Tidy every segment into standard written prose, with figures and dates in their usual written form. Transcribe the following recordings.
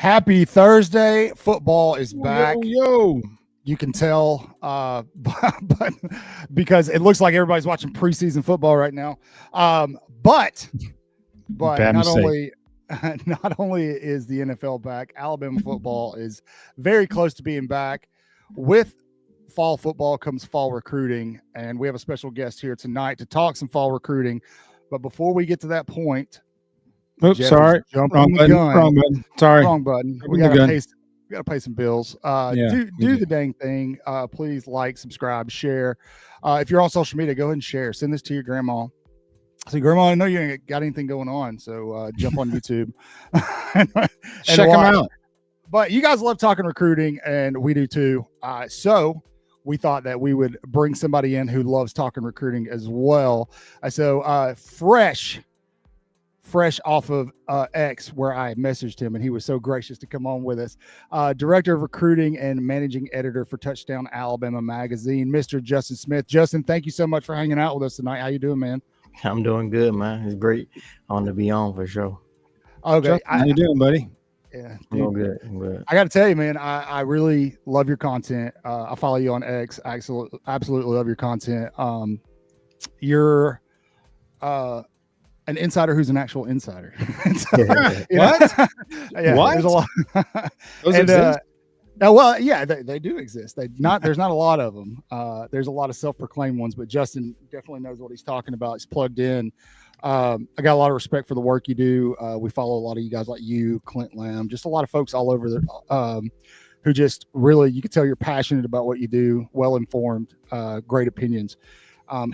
Happy Thursday. Football is back. Yo. You can tell but because it looks like everybody's watching preseason football right now. But not only is the NFL back, Alabama football is very close to being back. With fall football comes fall recruiting, and we have a special guest here tonight to talk some fall recruiting. But before we get to that point, oops, Jeff sorry, wrong button. Sorry, wrong button. We gotta pay some bills. Do do. the dang thing. Please like, subscribe, share. If you're on social media, go ahead and share. Send this to your grandma. Say, Grandma, I know you ain't got anything going on, so jump on YouTube and check them out. But you guys love talking recruiting, and we do too. So we thought that we would bring somebody in who loves talking recruiting as well. So fresh off of X, where I messaged him, and he was so gracious to come on with us. Director of Recruiting and Managing Editor for Touchdown Alabama Magazine, Mr. Justin Smith. Justin, thank you so much for hanging out with us tonight. How you doing, man? I'm doing good, man. It's great to be on for sure. Okay. Justin, how you doing, buddy? Yeah, I'm good. I got to tell you, man, I really love your content. I follow you on X. I absolutely love your content. You're an insider who's an actual insider. What? Yeah, What? There's a lot. Those exist? Well, yeah, they do exist. There's not a lot of them. There's a lot of self-proclaimed ones, but Justin definitely knows what he's talking about. He's plugged in. I got a lot of respect for the work you do. We follow a lot of you guys like you, Clint Lamb, just a lot of folks all over there who just really, you can tell you're passionate about what you do, well-informed, great opinions.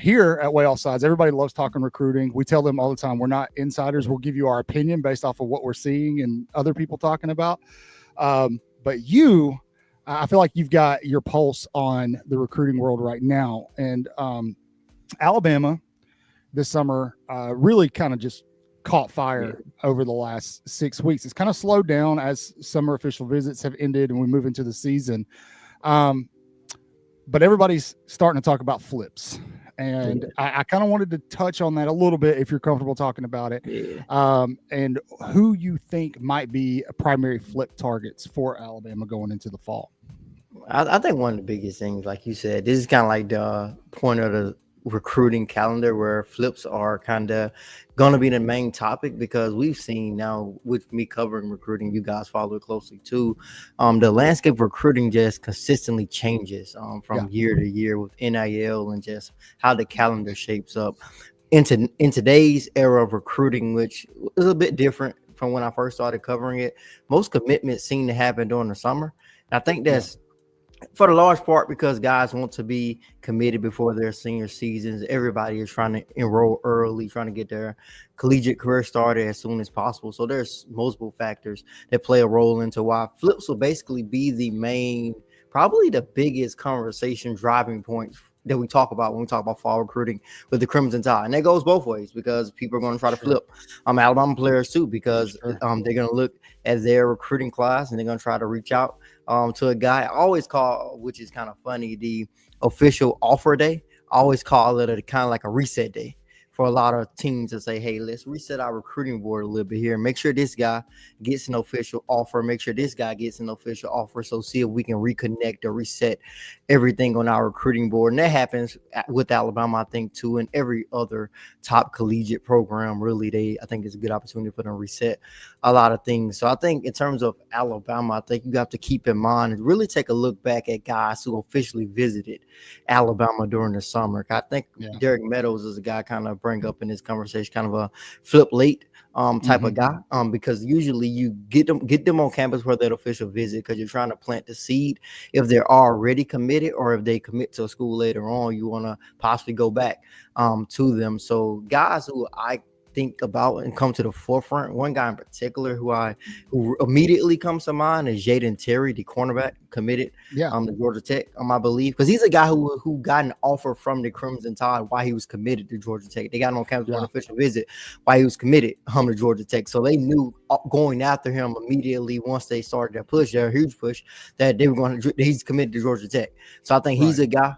Here at Waaaay Offsides, everybody loves talking recruiting. We tell them all the time, we're not insiders. We'll give you our opinion based off of what we're seeing and other people talking about. But you, I feel like you've got your pulse on the recruiting world right now. And Alabama this summer really kind of just caught fire over the last 6 weeks. It's kind of slowed down as summer official visits have ended and we move into the season. But everybody's starting to talk about flips. And I kind of wanted to touch on that a little bit if you're comfortable talking about it. And who you think might be a primary flip targets for Alabama going into the fall. I think one of the biggest things, like you said, this is kind of like the point of the recruiting calendar where flips are kind of going to be the main topic, because we've seen now with me covering recruiting, you guys follow it closely too. The landscape of recruiting just consistently changes from year to year with NIL and just how the calendar shapes up in today's era of recruiting, which is a bit different from when I first started covering it. Most commitments seem to happen during the summer. And I think that's for the large part because guys want to be committed before their senior seasons. Everybody is trying to enroll early, trying to get their collegiate career started as soon as possible. So there's multiple factors that play a role into why flips will basically be the main, probably the biggest conversation driving points that we talk about when we talk about fall recruiting with the Crimson Tide. And that goes both ways because people are going to try to flip Alabama players too, because they're going to look at their recruiting class and they're going to try to reach out to a guy. I always call, which is kind of funny, the official offer day. I always call it kind of like a reset day for a lot of teams to say, hey, let's reset our recruiting board a little bit here. Make sure this guy gets an official offer. Make sure this guy gets an official offer. So see if we can reconnect or reset everything on our recruiting board. And that happens with Alabama, I think, too, and every other top collegiate program. Really, I think it's a good opportunity for them to reset a lot of things. So I think in terms of Alabama, I think you have to keep in mind and really take a look back at guys who officially visited Alabama during the summer. I think Derek Meadows is a guy kind of bring up in this conversation, kind of a flip late type of guy, because usually you get them on campus for that official visit because you're trying to plant the seed. If they're already committed or if they commit to a school later on, you want to possibly go back to them. So guys who I think about and come to the forefront, one guy in particular who immediately comes to mind is Jaden Terry, the cornerback committed to Georgia Tech, I believe, because he's a guy who got an offer from the Crimson Tide while he was committed to Georgia Tech. They got him on campus for an official visit while he was committed to Georgia Tech. So they knew going after him immediately once they started their push, their huge push, that they were he's committed to Georgia Tech. So I think he's a guy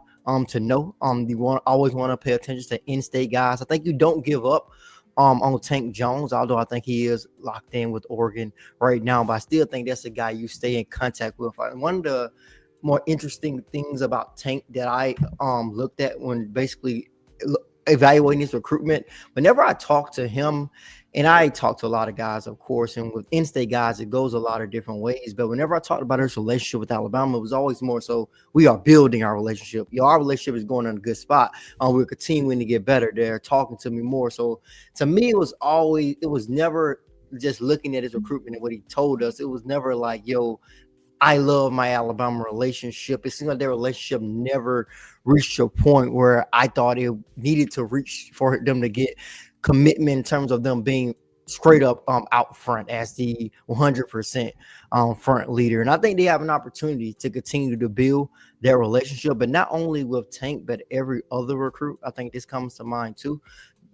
to know. You always want to pay attention to in-state guys. I think you don't give up on Tank Jones, although I think he is locked in with Oregon right now, but I still think that's a guy you stay in contact with. One of the more interesting things about Tank that I looked at when basically evaluating his recruitment, whenever I talk to him, and I talk to a lot of guys, of course, and with in-state guys, it goes a lot of different ways. But whenever I talked about his relationship with Alabama, it was always more so we are building our relationship. Our relationship is going in a good spot. We're continuing to get better. They're talking to me more. So to me, it was never just looking at his recruitment and what he told us. It was never like, yo, I love my Alabama relationship. It seemed like their relationship never reached a point where I thought it needed to reach for them to get commitment in terms of them being straight up out front as the 100% front leader. And I think they have an opportunity to continue to build their relationship, but not only with Tank, but every other recruit. I think this comes to mind too,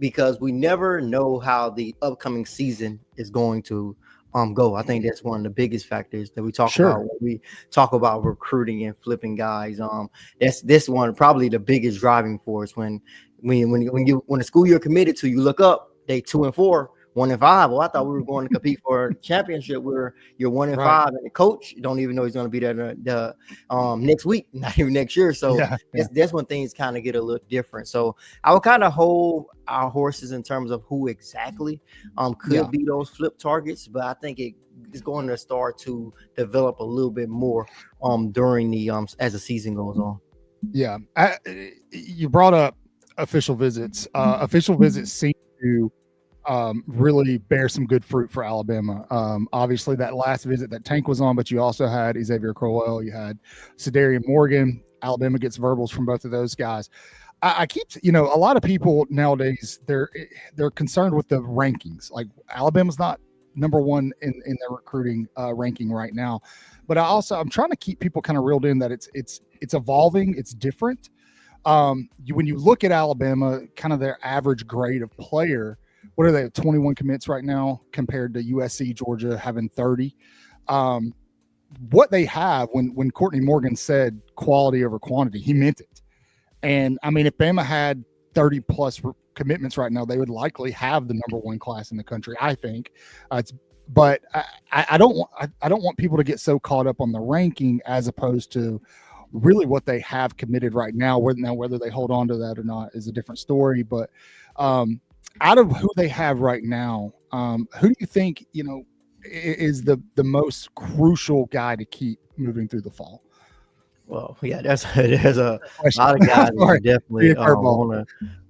because we never know how the upcoming season is going to go. I think that's one of the biggest factors that we talk about when we talk about recruiting and flipping guys. That's this one probably the biggest driving force when the school you're committed to, you look up, they 2-4, 1-5. Well, I thought we were going to compete for a championship where you're 1-5, and the coach you don't even know he's going to be there the next week, not even next year. So that's when things kind of get a little different. So I would kind of hold our horses in terms of who exactly could be those flip targets, but I think it's going to start to develop a little bit more during the as the season goes on. Yeah, you brought up official visits. Official visits seem to really bear some good fruit for Alabama. Obviously, that last visit that Tank was on, but you also had Xavier Crowell, you had Sadarian Morgan. Alabama gets verbals from both of those guys. I keep, a lot of people nowadays, they're concerned with the rankings. Like Alabama's not number one in their recruiting ranking right now, but I'm trying to keep people kind of reeled in that it's evolving, it's different. When you look at Alabama, kind of their average grade of player, what are they, 21 commits right now compared to USC, Georgia having 30? What they have, when Courtney Morgan said quality over quantity, he meant it. And I mean, if Bama had 30 plus commitments right now, they would likely have the number one class in the country, I think. But I don't want people to get so caught up on the ranking as opposed to really what they have committed right now. Whether they hold on to that or not is a different story. But out of who they have right now, who do you think is the most crucial guy to keep moving through the fall? Well, yeah, there's a lot of guys that definitely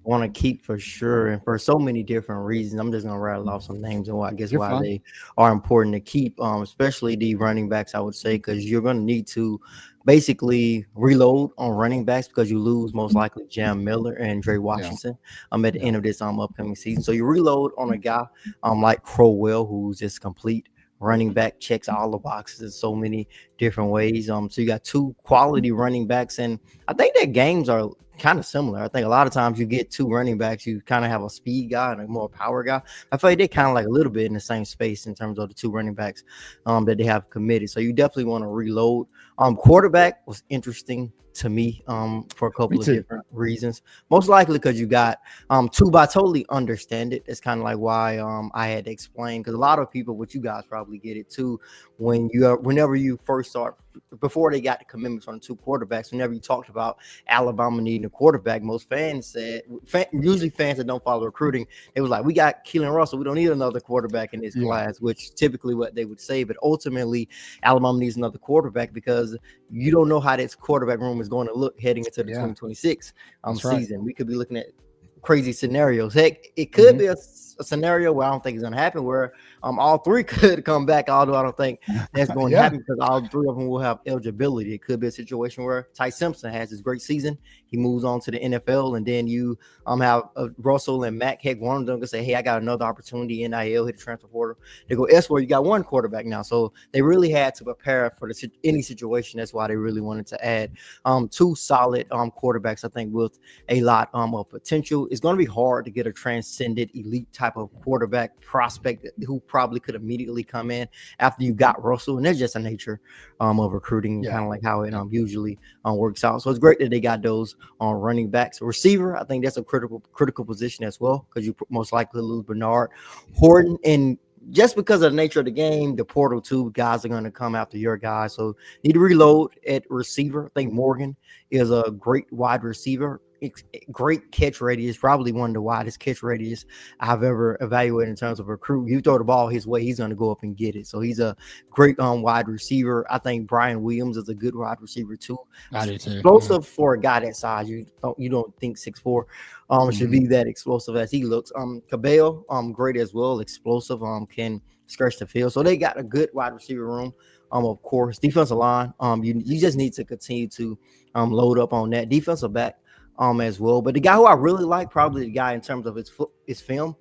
want to keep for sure, and for so many different reasons. I'm just gonna rattle off some names and why they are important to keep, especially the running backs. I would say because you're gonna need to basically reload on running backs because you lose most likely Jam Miller and Dre Washington at the end of this upcoming season. So you reload on a guy like Crowell, who's just complete running back, checks all the boxes in so many different ways. So you got two quality running backs, and I think their games are kind of similar. I think a lot of times you get two running backs, you kind of have a speed guy and a more power guy. I feel like they're kind of like a little bit in the same space in terms of the two running backs that they have committed. So you definitely want to reload. Quarterback was interesting to me for a couple of different reasons. Most likely because you got two, but I totally understand it. That's kind of like why I had to explain, because a lot of people, what you guys probably get it too, whenever you first start, before they got the commitments on the two quarterbacks, whenever you talked about Alabama needing a quarterback, most fans said, usually fans that don't follow recruiting, it was like, we got Keelan Russell, we don't need another quarterback in this class, which typically what they would say. But ultimately, Alabama needs another quarterback because you don't know how this quarterback room is going to look heading into the 2026 season. We could be looking at crazy scenarios. Heck, it could be a scenario where I don't think it's going to happen, where all three could come back, although I don't think that's going to happen because all three of them will have eligibility. It could be a situation where Ty Simpson has his great season, he moves on to the NFL, and then you have Russell and Mack. Heck, one of them can say, hey, I got another opportunity, NIL, hit the transfer portal. They go elsewhere, you got one quarterback now. So they really had to prepare for any situation. That's why they really wanted to add two solid quarterbacks, I think, with a lot of potential. it's going to be hard to get a transcendent elite type of quarterback prospect who probably could immediately come in after you got Russell. And that's just the nature of recruiting, kind of like how it usually works out. So it's great that they got those running backs. Receiver, I think that's a critical position as well, because you most likely lose Bernard Horton. And just because of the nature of the game, the portal too, guys are going to come after your guys. So need to reload at receiver. I think Morgan is a great wide receiver. It's great catch radius, probably one of the widest catch radius I've ever evaluated in terms of recruit. You throw the ball his way, he's going to go up and get it. So he's a great wide receiver. I think Brian Williams is a good wide receiver too. I do too. Explosive for a guy that size. You don't think 6'4" should be that explosive as he looks. Cabello, great as well. Explosive, can stretch the field. So they got a good wide receiver room. Of course, defensive line. You just need to continue to load up on that defensive back. As well. But the guy who I really like, probably the guy in terms of his film,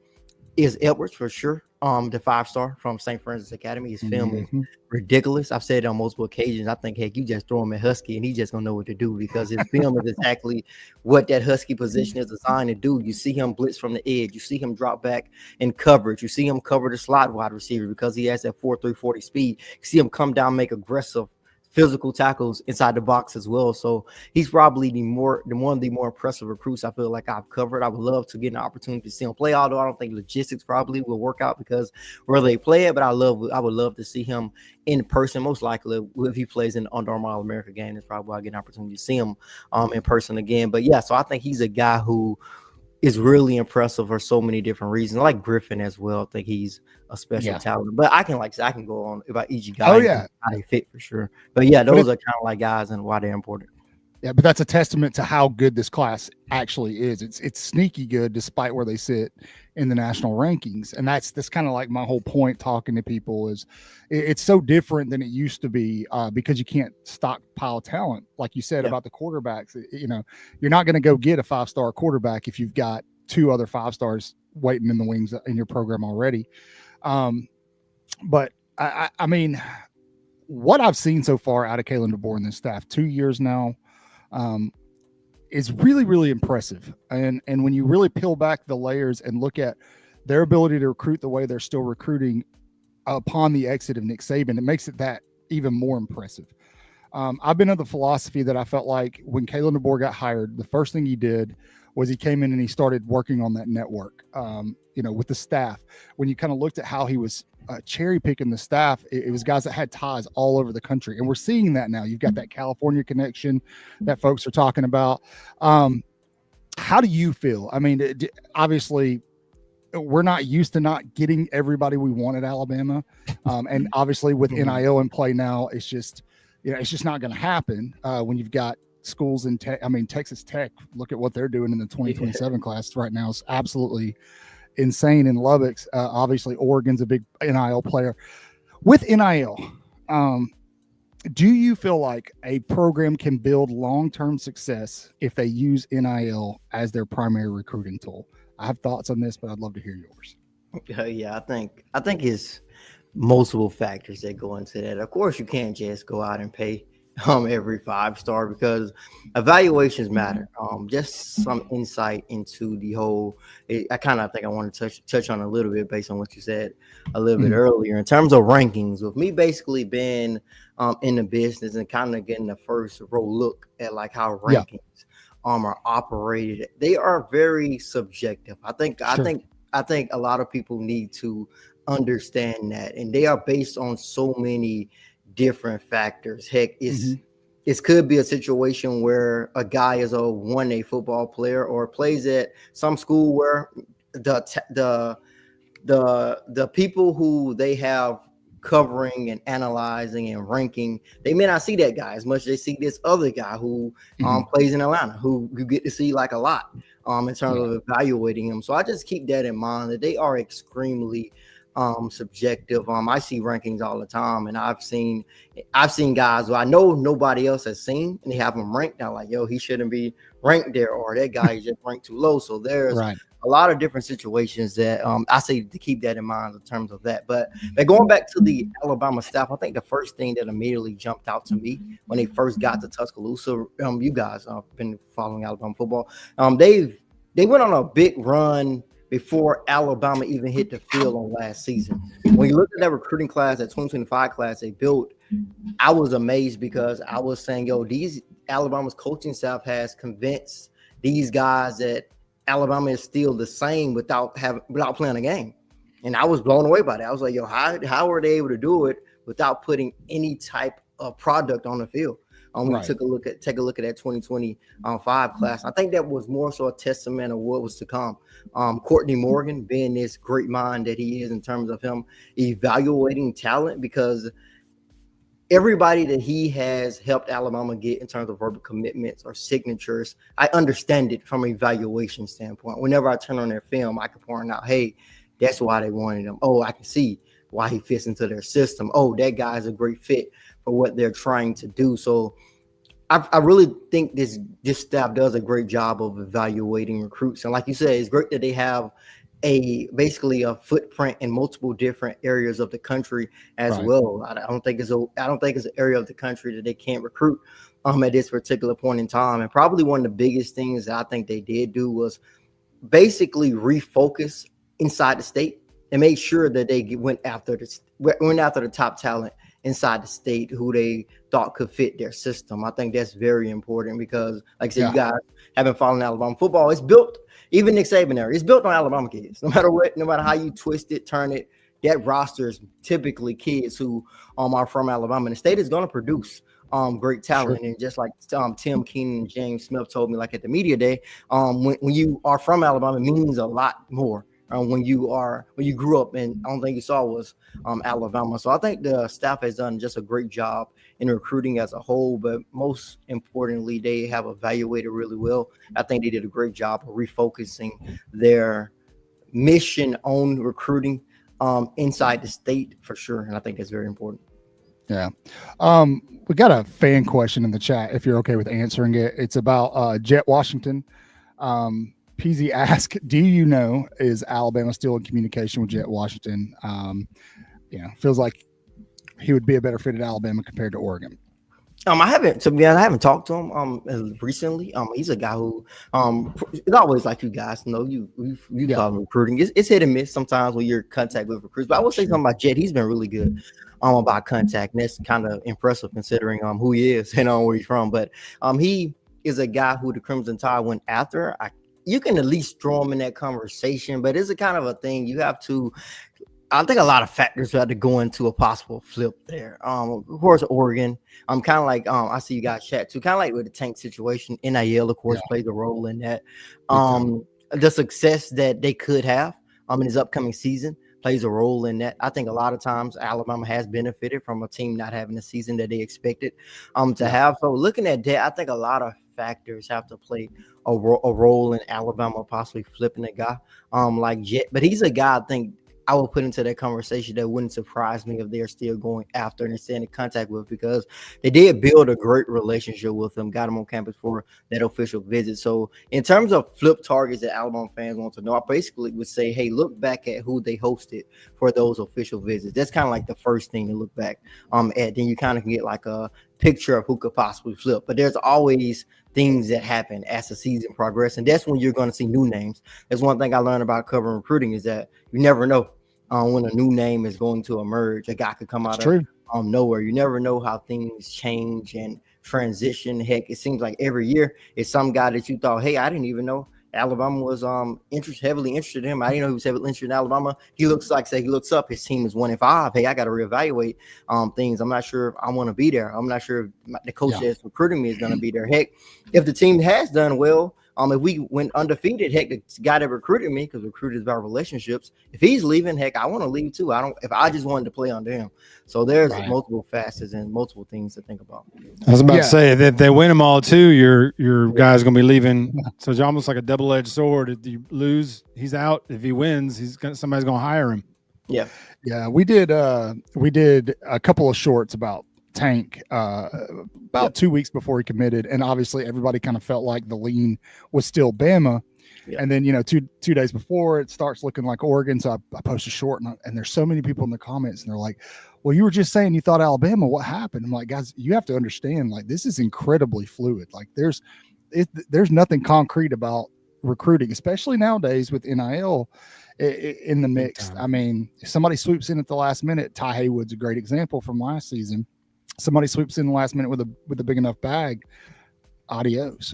is Edwards for sure. The 5-star from St. Francis Academy. His film is ridiculous. I've said it on multiple occasions. I think, heck, you just throw him at Husky and he just gonna know what to do, because his film is exactly what that Husky position is designed to do. You see him blitz from the edge. You see him drop back in coverage. You see him cover the slot wide receiver because he has that 4.3 40 speed. You see him come down, make aggressive physical tackles inside the box as well. So he's probably one of the more impressive recruits I feel like I've covered. I would love to get an opportunity to see him play, although I don't think logistics probably will work out because where they play it. But I would love to see him in person. Most likely, if he plays in the Under Armour All-America game, that's probably why I get an opportunity to see him in person again. But yeah, so I think he's a guy who is really impressive for so many different reasons. I like Griffin as well. I think he's a special talent. But I can go on about each guy. How they fit for sure. But yeah, those are kind of like guys and why they're important. Yeah, but that's a testament to how good this class actually is. It's sneaky good despite where they sit in the national rankings. And that's kind of like my whole point talking to people is it's so different than it used to be because you can't stockpile talent. Like you said about the quarterbacks, you're not going to go get a 5-star quarterback if you've got 2 other 5-stars waiting in the wings in your program already. But I mean, what I've seen so far out of Kalen DeBoer and this staff, 2 years now, is really, really impressive. And when you really peel back the layers and look at their ability to recruit the way they're still recruiting upon the exit of Nick Saban, it makes it that even more impressive. I've been of the philosophy that I felt like when Kalen DeBoer got hired, the first thing he did was he came in and he started working on that network, with the staff. When you kind of looked at how he was cherry picking the staff, it was guys that had ties all over the country. And we're seeing that now. You've got that California connection that folks are talking about. How do you feel? I mean, obviously we're not used to not getting everybody we want at Alabama. And obviously with NIL in play now, it's just not going to happen when you've got schools in Texas Tech. Look at what they're doing in the 2027 class right now. It's absolutely insane in Lubbock. Obviously Oregon's a big NIL player. With NIL, do you feel like a program can build long-term success if they use NIL as their primary recruiting tool? I have thoughts on this, but I'd love to hear yours. Yeah, I think it's multiple factors that go into that. Of course, you can't just go out and pay every 5-star because evaluations matter. Just some insight into the whole. I think I want to touch on a little bit based on what you said a little bit earlier in terms of rankings. With me basically being in the business and kind of getting the first row look at like how rankings are operated, they are very subjective. I think a lot of people need to understand that, and they are based on so many different factors. Heck, it could be a situation where a guy is a 1A football player or plays at some school where the people who they have covering and analyzing and ranking, they may not see that guy as much as they see this other guy who plays in Atlanta, who you get to see like a lot in terms of evaluating him. So I just keep that in mind, that they are extremely subjective. I see rankings all the time, and I've seen guys who I know nobody else has seen, and they have them ranked now like, yo, he shouldn't be ranked there, or that guy is just ranked too low. So there's a lot of different situations that I say to keep that in mind in terms of that. But going back to the Alabama staff, I think the first thing that immediately jumped out to me when they first got to Tuscaloosa, you guys have been following Alabama football. They've they went on a big run before Alabama even hit the field on last season. When you look at that recruiting class, that 2025 class they built, I was amazed because I was saying, yo, these Alabama's coaching staff has convinced these guys that Alabama is still the same without playing a game. And I was blown away by that. I was like, yo, how are they able to do it without putting any type of product on the field? We take a look at that 2025 class. I think that was more so a testament of what was to come. Courtney Morgan being this great mind that he is in terms of him evaluating talent, because everybody that he has helped Alabama get in terms of verbal commitments or signatures, I understand it from an evaluation standpoint. Whenever I turn on their film, I can point out, hey, that's why they wanted him. Oh, I can see why he fits into their system. Oh, that guy's a great fit for what they're trying to do. So I really think this staff does a great job of evaluating recruits. And like you said, it's great that they have basically a footprint in multiple different areas of the country as well. I don't think it's an area of the country that they can't recruit at this particular point in time. And probably one of the biggest things that I think they did do was basically refocus inside the state and make sure that they went after the top talent inside the state who they thought could fit their system. I think that's very important because, like I said, you guys haven't followed Alabama football. It's built, even Nick Saban era, it's built on Alabama kids. No matter what, no matter how you twist it, turn it, that roster is typically kids who are from Alabama. And the state is going to produce great talent. And just like Tim Keenan and James Smith told me, like at the media day, when you are from Alabama, it means a lot more. When you grew up, and the only thing you saw was Alabama. So I think the staff has done just a great job in recruiting as a whole, but most importantly, they have evaluated really well. I think they did a great job of refocusing their mission on recruiting inside the state for sure. And I think that's very important. Yeah. We got a fan question in the chat, if you're okay with answering it. It's about Jet Washington. PZ asked, do you know, is Alabama still in communication with Jet Washington? Feels like he would be a better fit at Alabama compared to Oregon. I haven't talked to him recently. He's a guy who it's always like you guys know you call him recruiting. It's hit and miss sometimes when you're in contact with recruits. But I will say something about Jet. He's been really good about contact, and that's kind of impressive considering who he is and where he's from. But he is a guy who the Crimson Tide went after. You can at least throw him in that conversation, but it's a kind of a thing you have to. I think a lot of factors have to go into a possible flip there. Of course, Oregon. I'm kind of like I see you guys chat too. Kind of like with the Tank situation, NIL of course plays a role in that. The success that they could have in his upcoming season plays a role in that. I think a lot of times Alabama has benefited from a team not having the season that they expected to have. So looking at that, I think a lot of factors have to play a role in Alabama possibly flipping a guy like Jet. But he's a guy I think I will put into that conversation that wouldn't surprise me if they're still going after and staying in contact with, because they did build a great relationship with him, got him on campus for that official visit. So in terms of flip targets that Alabama fans want to know, I basically would say, hey, look back at who they hosted for those official visits. That's kind of like the first thing to look back at. Then you kind of can get like a picture of who could possibly flip. But there's always things that happen as the season progresses, and that's when you're going to see new names. That's one thing I learned about covering recruiting is that you never know when a new name is going to emerge. A guy could come out of nowhere. You never know how things change and transition. Heck, it seems like every year it's some guy that you thought, hey, I didn't even know Alabama was heavily interested in him. I didn't know he was heavily interested in Alabama. He looks up, his team is 1-5. Hey, I got to reevaluate things. I'm not sure if I want to be there. I'm not sure if the coach that's recruiting me is going to be there. Heck, if the team has done well, if we went undefeated, heck, the guy that recruited me, because recruiters about relationships, if he's leaving, heck, I want to leave too. If I just wanted to play under him. So there's multiple facets and multiple things to think about. I was about to say that if they win them all too, your guy's gonna be leaving. So it's almost like a double-edged sword. If you lose, he's out. If he wins, somebody's gonna hire him. Yeah. We did a couple of shorts about Tank about 2 weeks before he committed, and obviously everybody kind of felt like the lean was still Bama. And then, two days before, it starts looking like Oregon. So I post a short, and there's so many people in the comments, and they're like, well, you were just saying you thought Alabama. What happened? I'm like, guys, you have to understand, like, this is incredibly fluid. Like there's nothing concrete about recruiting, especially nowadays with NIL in the mix. I mean, if somebody swoops in at the last minute, Ty Haywood's a great example from last season. Somebody swoops in the last minute with a big enough bag, adios.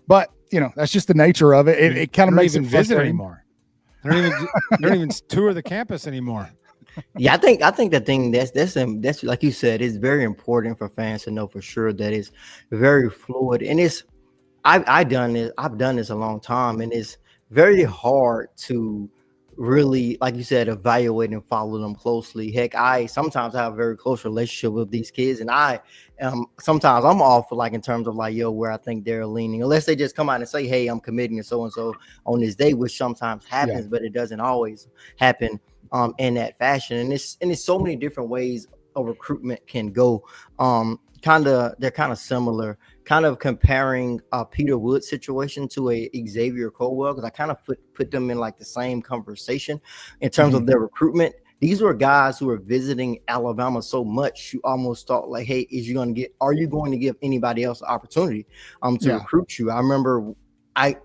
But that's just the nature of it. It kind of makes it visit anymore. They don't even tour the campus anymore. Yeah, I think the thing that's like you said, it's very important for fans to know for sure that it's very fluid, and I've done this a long time, and it's very hard to really, like you said, evaluate and follow them closely. Heck, I sometimes have a very close relationship with these kids, and sometimes I'm off like in terms of like, where I think they're leaning, unless they just come out and say, hey, I'm committing to so and so on this day, which sometimes happens, but it doesn't always happen in that fashion. And it's so many different ways a recruitment can go. They're kind of similar, kind of comparing Peter Wood's situation to a Xavier Colwell, because I kind of put them in like the same conversation in terms of their recruitment. These were guys who were visiting Alabama so much, you almost thought like, hey, are you going to give anybody else an opportunity to recruit you? I remember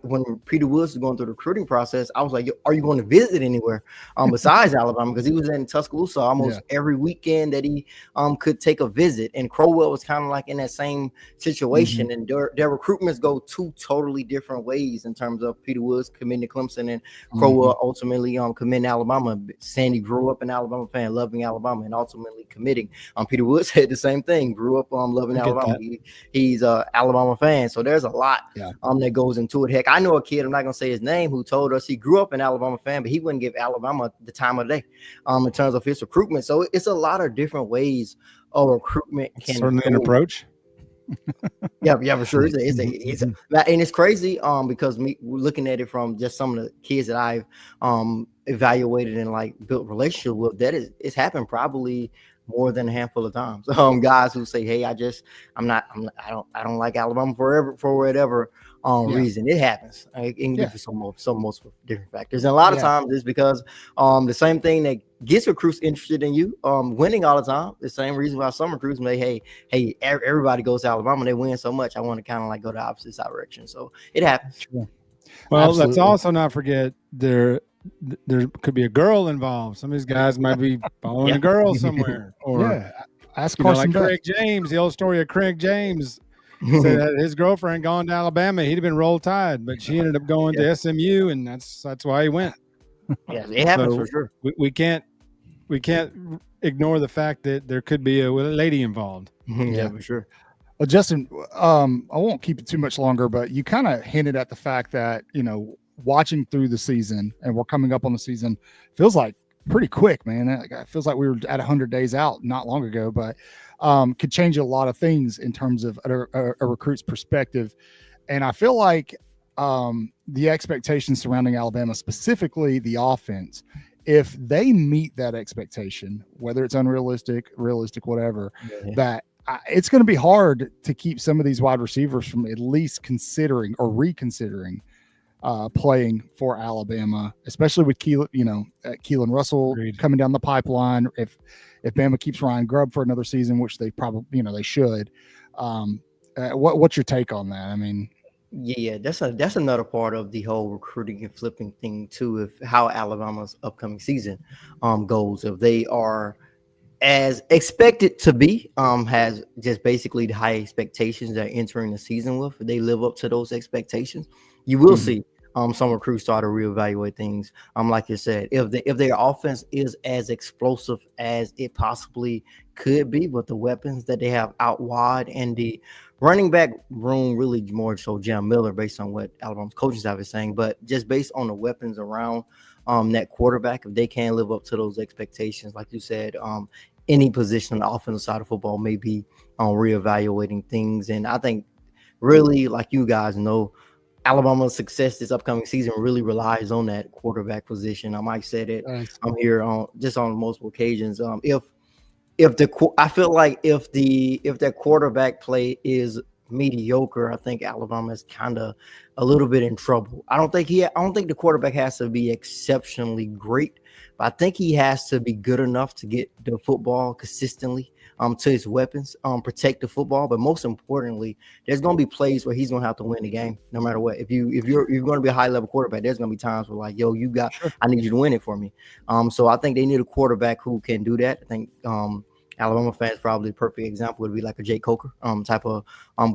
when Peter Woods was going through the recruiting process, I was like, are you going to visit anywhere besides Alabama? Because he was in Tuscaloosa almost every weekend that he could take a visit. And Crowell was kind of like in that same situation. And their recruitments go two totally different ways in terms of Peter Woods committing to Clemson and Crowell ultimately committing to Alabama. Sandy grew up an Alabama fan, loving Alabama, and ultimately committing. Peter Woods said the same thing, grew up loving Alabama. He's an Alabama fan. So there's a lot that goes into it. Heck, I know a kid, I'm not going to say his name, who told us he grew up an Alabama fan, but he wouldn't give Alabama the time of day in terms of his recruitment. So it's a lot of different ways of recruitment can certainly an approach. Yeah, for sure. And it's crazy because we're looking at it from just some of the kids that I've evaluated and like built relationship with, it's happened probably more than a handful of times. Guys who say, hey, I don't like Alabama for whatever reason. It happens. It can be for some multiple different factors. And a lot of times it's because the same thing that gets recruits interested in you winning all the time. The same reason why some recruits may, hey, everybody goes to Alabama, they win so much, I want to kind of like go the opposite direction. So it happens. Sure. Well, let's also not forget there could be a girl involved. Some of these guys might be following a girl somewhere. Or ask Carson, like Craig James, the old story of Craig James. Said that his girlfriend gone to Alabama, he'd have been Roll Tide, but she ended up going to SMU, and that's why he went. Yeah, it happens for sure. We can't ignore the fact that there could be a lady involved. Yeah, for sure. Well, Justin, I won't keep it too much longer, but you kind of hinted at the fact that watching through the season, and we're coming up on the season, feels like pretty quick, man. It feels like we were at 100 days out not long ago, but could change a lot of things in terms of a recruit's perspective. And I feel like the expectations surrounding Alabama, specifically the offense, if they meet that expectation, whether it's unrealistic, realistic, whatever, that it's going to be hard to keep some of these wide receivers from at least considering or reconsidering playing for Alabama, especially with Keelan Russell coming down the pipeline. If Bama keeps Ryan Grubb for another season, which they probably, they should. What's your take on that? I mean, yeah, that's another part of the whole recruiting and flipping thing too. If how Alabama's upcoming season goes, if they are as expected to be, has just basically the high expectations they're entering the season with, if they live up to those expectations, you will see some recruits start to reevaluate things. Like you said, if their offense is as explosive as it possibly could be with the weapons that they have out wide, and the running back room really more so Jam Miller, based on what Alabama's coaching staff is saying, but just based on the weapons around that quarterback, if they can't live up to those expectations, like you said, any position on the offensive side of football may be reevaluating things. And I think really, like you guys know, Alabama's success this upcoming season really relies on that quarterback position. Mike said it. I'm here on multiple occasions. I feel like if their quarterback play is mediocre, I think Alabama is kind of a little bit in trouble. I don't think the quarterback has to be exceptionally great, But I think he has to be good enough to get the football consistently to his weapons, protect the football. But most importantly, there's going to be plays where he's going to have to win the game no matter what. If you're going to be a high level quarterback, there's going to be times where like, yo, I need you to win it for me. So I think they need a quarterback who can do that. I think Alabama fans probably the perfect example would be like a Jake Coker type of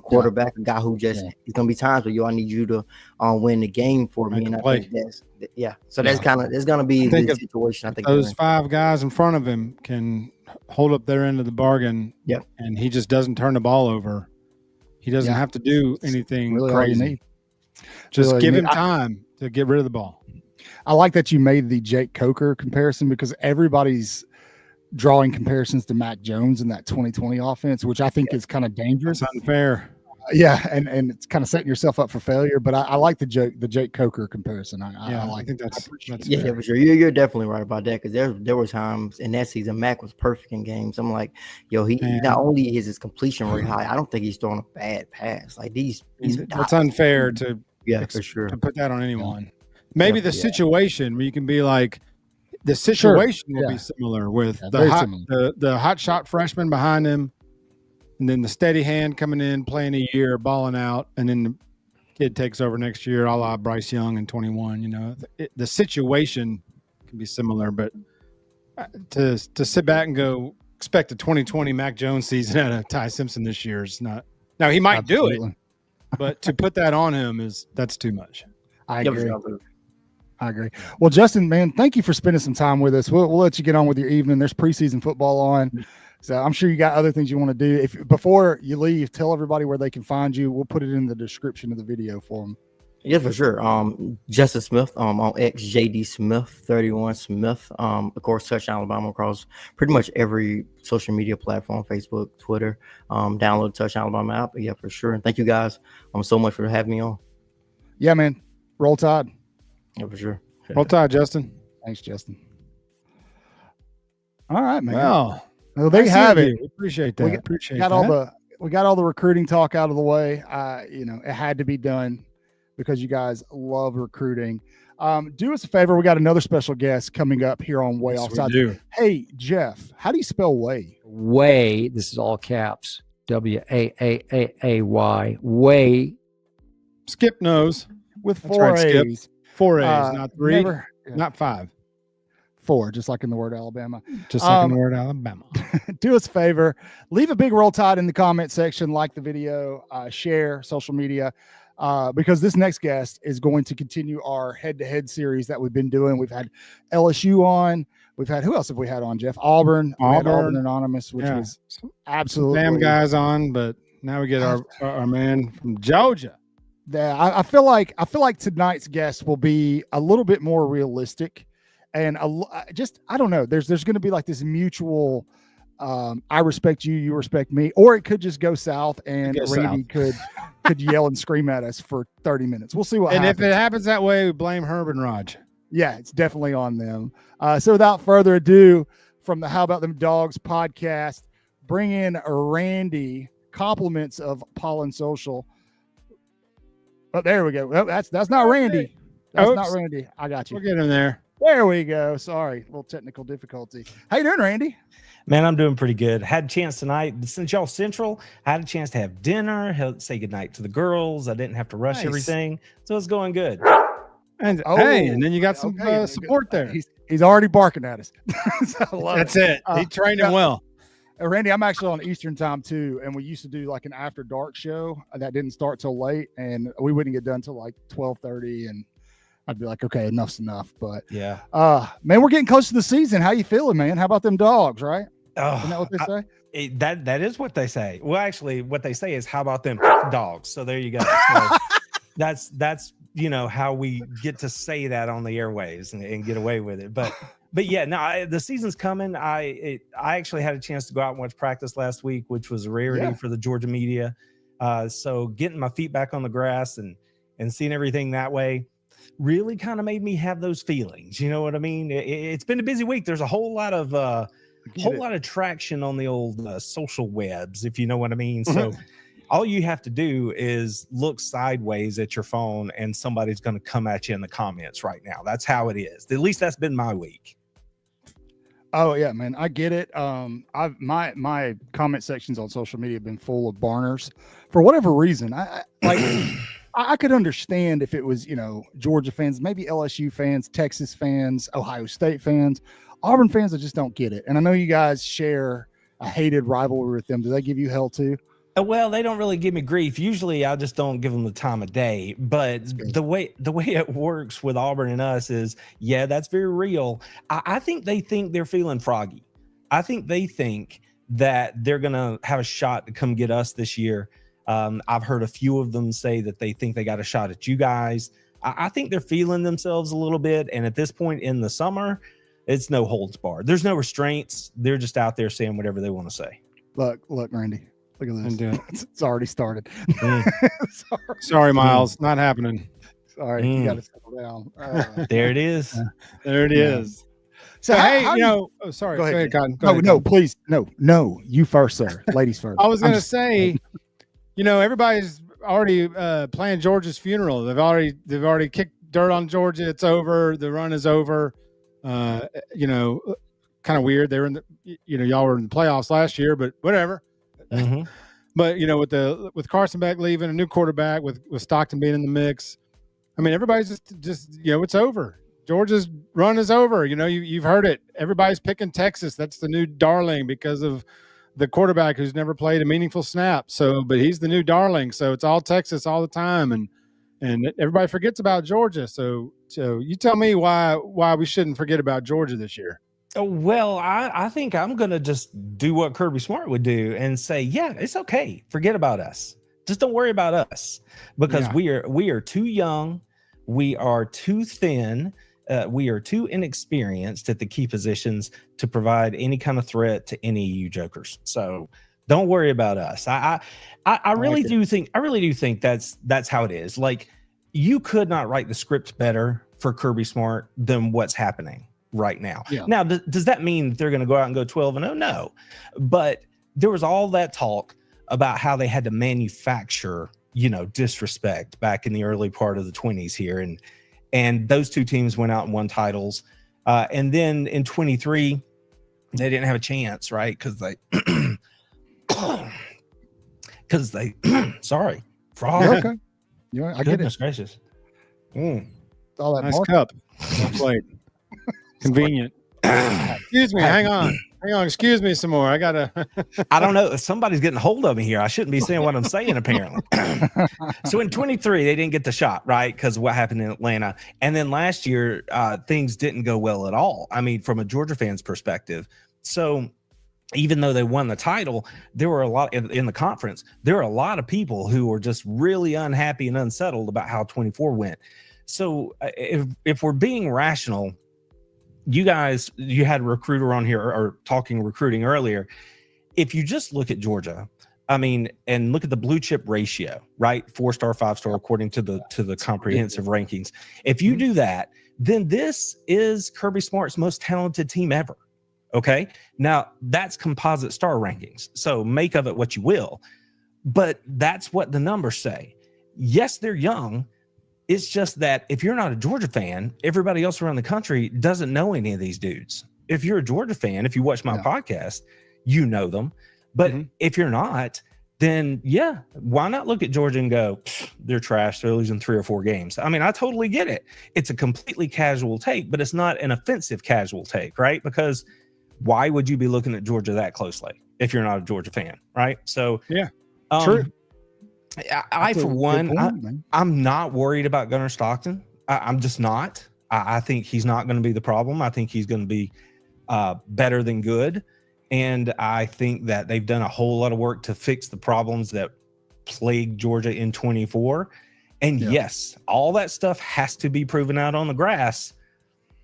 quarterback, a guy who just it's gonna be times where I need you to win the game for me. And I think so that's kind of it's gonna be the situation. I think those 5 guys in front of him can hold up their end of the bargain. Yep. And he just doesn't turn the ball over. He doesn't have to do anything really crazy. Just really give him time to get rid of the ball. I like that you made the Jake Coker comparison because everybody's drawing comparisons to Mac Jones in that 2020 offense, which I think is kind of dangerous. It's unfair. Yeah, and it's kind of setting yourself up for failure. But I like the Jake Coker comparison. I think that's for sure. You're definitely right about that because there were times in that season Mac was perfect in games. I'm like, yo, he not only is his completion rate high, I don't think he's throwing a bad pass. Like it's unfair to for sure to put that on anyone. Maybe the situation where you can be like, the situation will be similar with the hot shot freshman behind him, and then the steady hand coming in, playing a year, balling out, and then the kid takes over next year, a la Bryce Young in 21. You know, the situation can be similar, but to sit back and go expect a 2020 Mac Jones season out of Ty Simpson this year is not. Now he might do it, but to put that on him that's too much. I agree. Well, Justin, man, thank you for spending some time with us. We'll let you get on with your evening. There's preseason football on, so I'm sure you got other things you want to do. If before you leave, tell everybody where they can find you. We'll put it in the description of the video for them. Yeah, for sure. Justin Smith on X, JD Smith 31 Smith. Of course, Touchdown Alabama across pretty much every social media platform, Facebook, Twitter. Download the Touchdown Alabama app. Yeah, for sure. And thank you guys so much for having me on. Yeah, man. Roll Tide. Yeah, for sure. Roll Tide, Justin. Thanks, Justin. All right, man. Well, there you have it. We appreciate that. We got all the recruiting talk out of the way. It had to be done because you guys love recruiting. Do us a favor. We got another special guest coming up here on Waaaay Offsides. Hey, Jeff, how do you spell Waaaay? Waaaay. This is all caps. Waaaay. Waaaay. Skip knows. With 4 A's. 4 A's, not 3, not 5. 4, just like in the word Alabama. Just like in the word Alabama. Do us a favor. Leave a big Roll Tide in the comment section. Like the video. Share social media. Because this next guest is going to continue our head-to-head series that we've been doing. We've had LSU on. We've had, who else have we had on, Jeff? Auburn. We had Auburn Anonymous, which was absolutely. Damn guys on, but now we get our man from Georgia. I feel like tonight's guest will be a little bit more realistic, and I don't know. There's going to be like this mutual, I respect you, you respect me, or it could just go south, and Randy could yell and scream at us for 30 minutes. We'll see what happens. And if it happens that way, we blame Herb and Raj. Yeah, it's definitely on them. So without further ado, from the How About Them Dogs podcast, bring in Randy. Compliments of Pollen Social. Oh, there we go. Well, that's not Randy. That's not Randy. I got you. We'll get him there. There we go. Sorry, a little technical difficulty. How you doing, Randy? Man, I'm doing pretty good. Had a chance tonight, since y'all central, I had a chance to have dinner, say goodnight to the girls. I didn't have to rush everything, so it's going good. And and then you got some support there. He's already barking at us. That's it. He's training well. Randy, I'm actually on Eastern time too, and we used to do like an after dark show that didn't start till late, and we wouldn't get done till like 12:30, and I'd be like, okay, enough's enough. But man, we're getting close to the season. How you feeling, man? How about them dogs, right? Isn't that what they say? That is what they say. Well, actually, what they say is, how about them dogs? So there you go. So that's how we get to say that on the airways and get away with it. But yeah, no, the season's coming. I actually had a chance to go out and watch practice last week, which was a rarity for the Georgia media. So getting my feet back on the grass and seeing everything that way really kind of made me have those feelings. You know what I mean? It's been a busy week. There's a whole lot of traction on the old social webs, if you know what I mean. So all you have to do is look sideways at your phone and somebody's going to come at you in the comments right now. That's how it is. At least that's been my week. Oh yeah, man, I get it. My comment sections on social media have been full of Barners for whatever reason. I could understand if it was, Georgia fans, maybe LSU fans, Texas fans, Ohio State fans, Auburn fans. I just don't get it. And I know you guys share a hated rivalry with them. Do they give you hell too? Well, they don't really give me grief. Usually I just don't give them the time of day, but the way it works with Auburn and us is, yeah, that's very real. I think they're feeling froggy. I think they think that they're going to have a shot to come get us this year. I've heard a few of them say that they think they got a shot at you guys. I think they're feeling themselves a little bit. And at this point in the summer, it's no holds barred. There's no restraints. They're just out there saying whatever they want to say. Look, Randy. Look at this. It's already started. Sorry, Miles. Not happening. Sorry. You got to settle down. There it is. There it is. So, sorry. Go ahead, Cotton. No, please. No. You first, sir. Ladies first. I was going to say, everybody's already planning Georgia's funeral. They've already kicked dirt on Georgia. It's over. The run is over. Kind of weird. They were in y'all were in the playoffs last year, but whatever. Mm-hmm. But with Carson Beck leaving, a new quarterback, with Stockton being in the mix, I mean, everybody's just it's over. Georgia's run is over. You've heard it. Everybody's picking Texas. That's the new darling because of the quarterback who's never played a meaningful snap. But he's the new darling. So it's all Texas all the time, and everybody forgets about Georgia. So you tell me why we shouldn't forget about Georgia this year. Well, I think I'm going to just do what Kirby Smart would do and say, yeah, it's okay. Forget about us. Just don't worry about us because we are too young. We are too thin. We are too inexperienced at the key positions to provide any kind of threat to any of you jokers. So don't worry about us. I really do think that's how it is. Like, you could not write the script better for Kirby Smart than what's happening right now. Yeah. Now, does that mean they're going to go out and go 12-0? No, but there was all that talk about how they had to manufacture, disrespect back in the early part of the 20s here. And those two teams went out and won titles. And then in 23, they didn't have a chance, right? Because they, sorry, frog. You're okay. I get Goodness it. gracious. All that nice cup. Well played. Convenient. Excuse me. Hang on. Excuse me some more. I don't know. Somebody's getting hold of me here. I shouldn't be saying what I'm saying, apparently. So in 23, they didn't get the shot, right? Because of what happened in Atlanta. And then last year, things didn't go well at all. I mean, from a Georgia fan's perspective. So even though they won the title, there were a lot in the conference. There were a lot of people who were just really unhappy and unsettled about how 24 went. So if we're being rational, you had a recruiter on here or talking recruiting earlier. If you just look at Georgia, I mean, and look at the blue chip ratio, right? 4-star, 5-star, according to the comprehensive rankings. If you do that, then this is Kirby Smart's most talented team ever. Okay. Now that's composite star rankings. So make of it what you will, but that's what the numbers say. Yes, they're young. It's just that if you're not a Georgia fan, everybody else around the country doesn't know any of these dudes. If you're a Georgia fan, if you watch my podcast, you know them. But if you're not, then why not look at Georgia and go, they're trash. They're losing 3 or 4 games. I mean, I totally get it. It's a completely casual take, but it's not an offensive casual take, right? Because why would you be looking at Georgia that closely if you're not a Georgia fan, right? So true. I'm not worried about Gunnar Stockton. I'm just not. I think he's not going to be the problem. I think he's going to be better than good. And I think that they've done a whole lot of work to fix the problems that plagued Georgia in 24. And yes, all that stuff has to be proven out on the grass.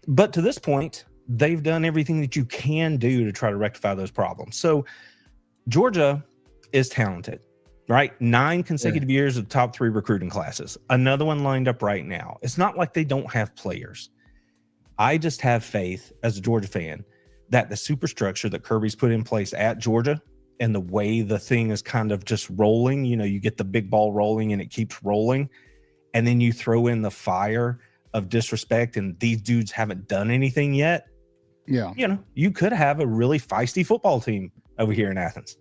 But to this point, they've done everything that you can do to try to rectify those problems. So Georgia is talented. Right? 9 consecutive years of top 3 recruiting classes. Another one lined up right now. It's not like they don't have players. I just have faith as a Georgia fan that the superstructure that Kirby's put in place at Georgia and the way the thing is kind of just rolling, you get the big ball rolling and it keeps rolling. And then you throw in the fire of disrespect and these dudes haven't done anything yet. you could have a really feisty football team over here in Athens.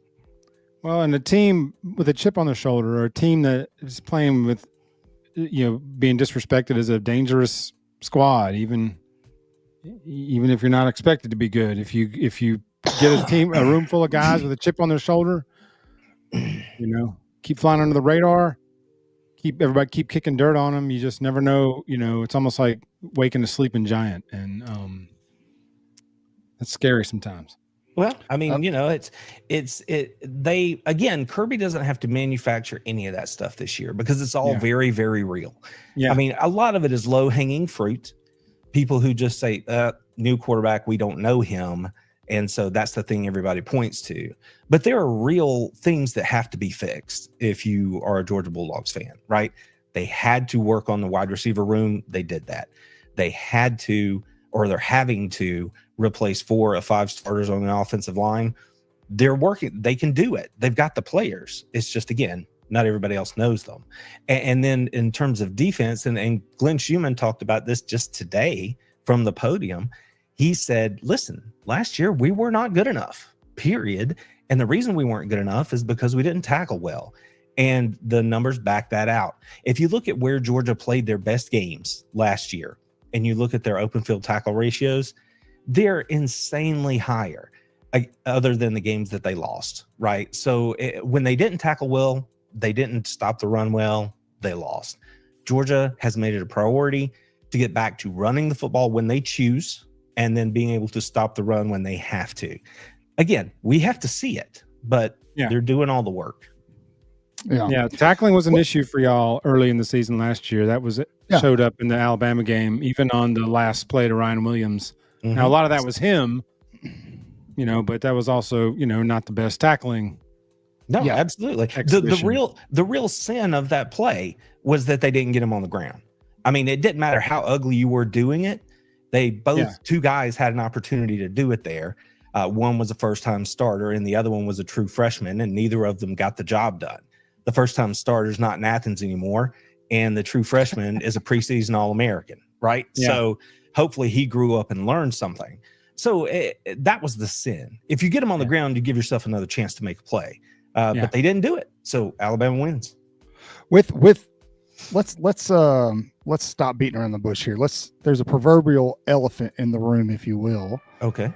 Well, and a team with a chip on their shoulder, or a team that is playing with, being disrespected as a dangerous squad, even if you're not expected to be good. If you get a room full of guys with a chip on their shoulder, keep flying under the radar, everybody keep kicking dirt on them. You just never know. It's almost like waking a sleeping giant, and it's scary sometimes. Well, I mean, Kirby doesn't have to manufacture any of that stuff this year because it's all very, very real. Yeah. I mean, a lot of it is low hanging fruit. People who just say, new quarterback, we don't know him. And so that's the thing everybody points to. But there are real things that have to be fixed if you are a Georgia Bulldogs fan, right? They had to work on the wide receiver room. They did that. They had to, or they're having to, replace 4 of 5 starters on the offensive line. They're working. They can do it. They've got the players. It's just, again, not everybody else knows them. And then in terms of defense, and Glenn Schumann talked about this just today from the podium. He said, listen, last year we were not good enough, period. And the reason we weren't good enough is because we didn't tackle well. And the numbers back that out. If you look at where Georgia played their best games last year, and you look at their open field tackle ratios, they're insanely higher, other than the games that they lost, right? So when they didn't tackle well, they didn't stop the run well, they lost. Georgia has made it a priority to get back to running the football when they choose, and then being able to stop the run when they have to. Again, we have to see it, but they're doing all the work. Yeah, tackling was an issue for y'all early in the season last year. That was showed up in the Alabama game, even on the last play to Ryan Williams. Mm-hmm. Now, a lot of that was him, but that was also, not the best tackling. No, absolutely. The real sin of that play was that they didn't get him on the ground. I mean, it didn't matter how ugly you were doing it. They both, two guys had an opportunity to do it there. One was a first-time starter, and the other one was a true freshman, and neither of them got the job done. The first-time starter's not in Athens anymore, and the true freshman is a preseason All-American, right? Yeah. So hopefully he grew up and learned something. So that was the sin. If you get him on the ground, you give yourself another chance to make a play. But they didn't do it. So Alabama wins. Let's stop beating around the bush here. There's a proverbial elephant in the room, if you will. Okay.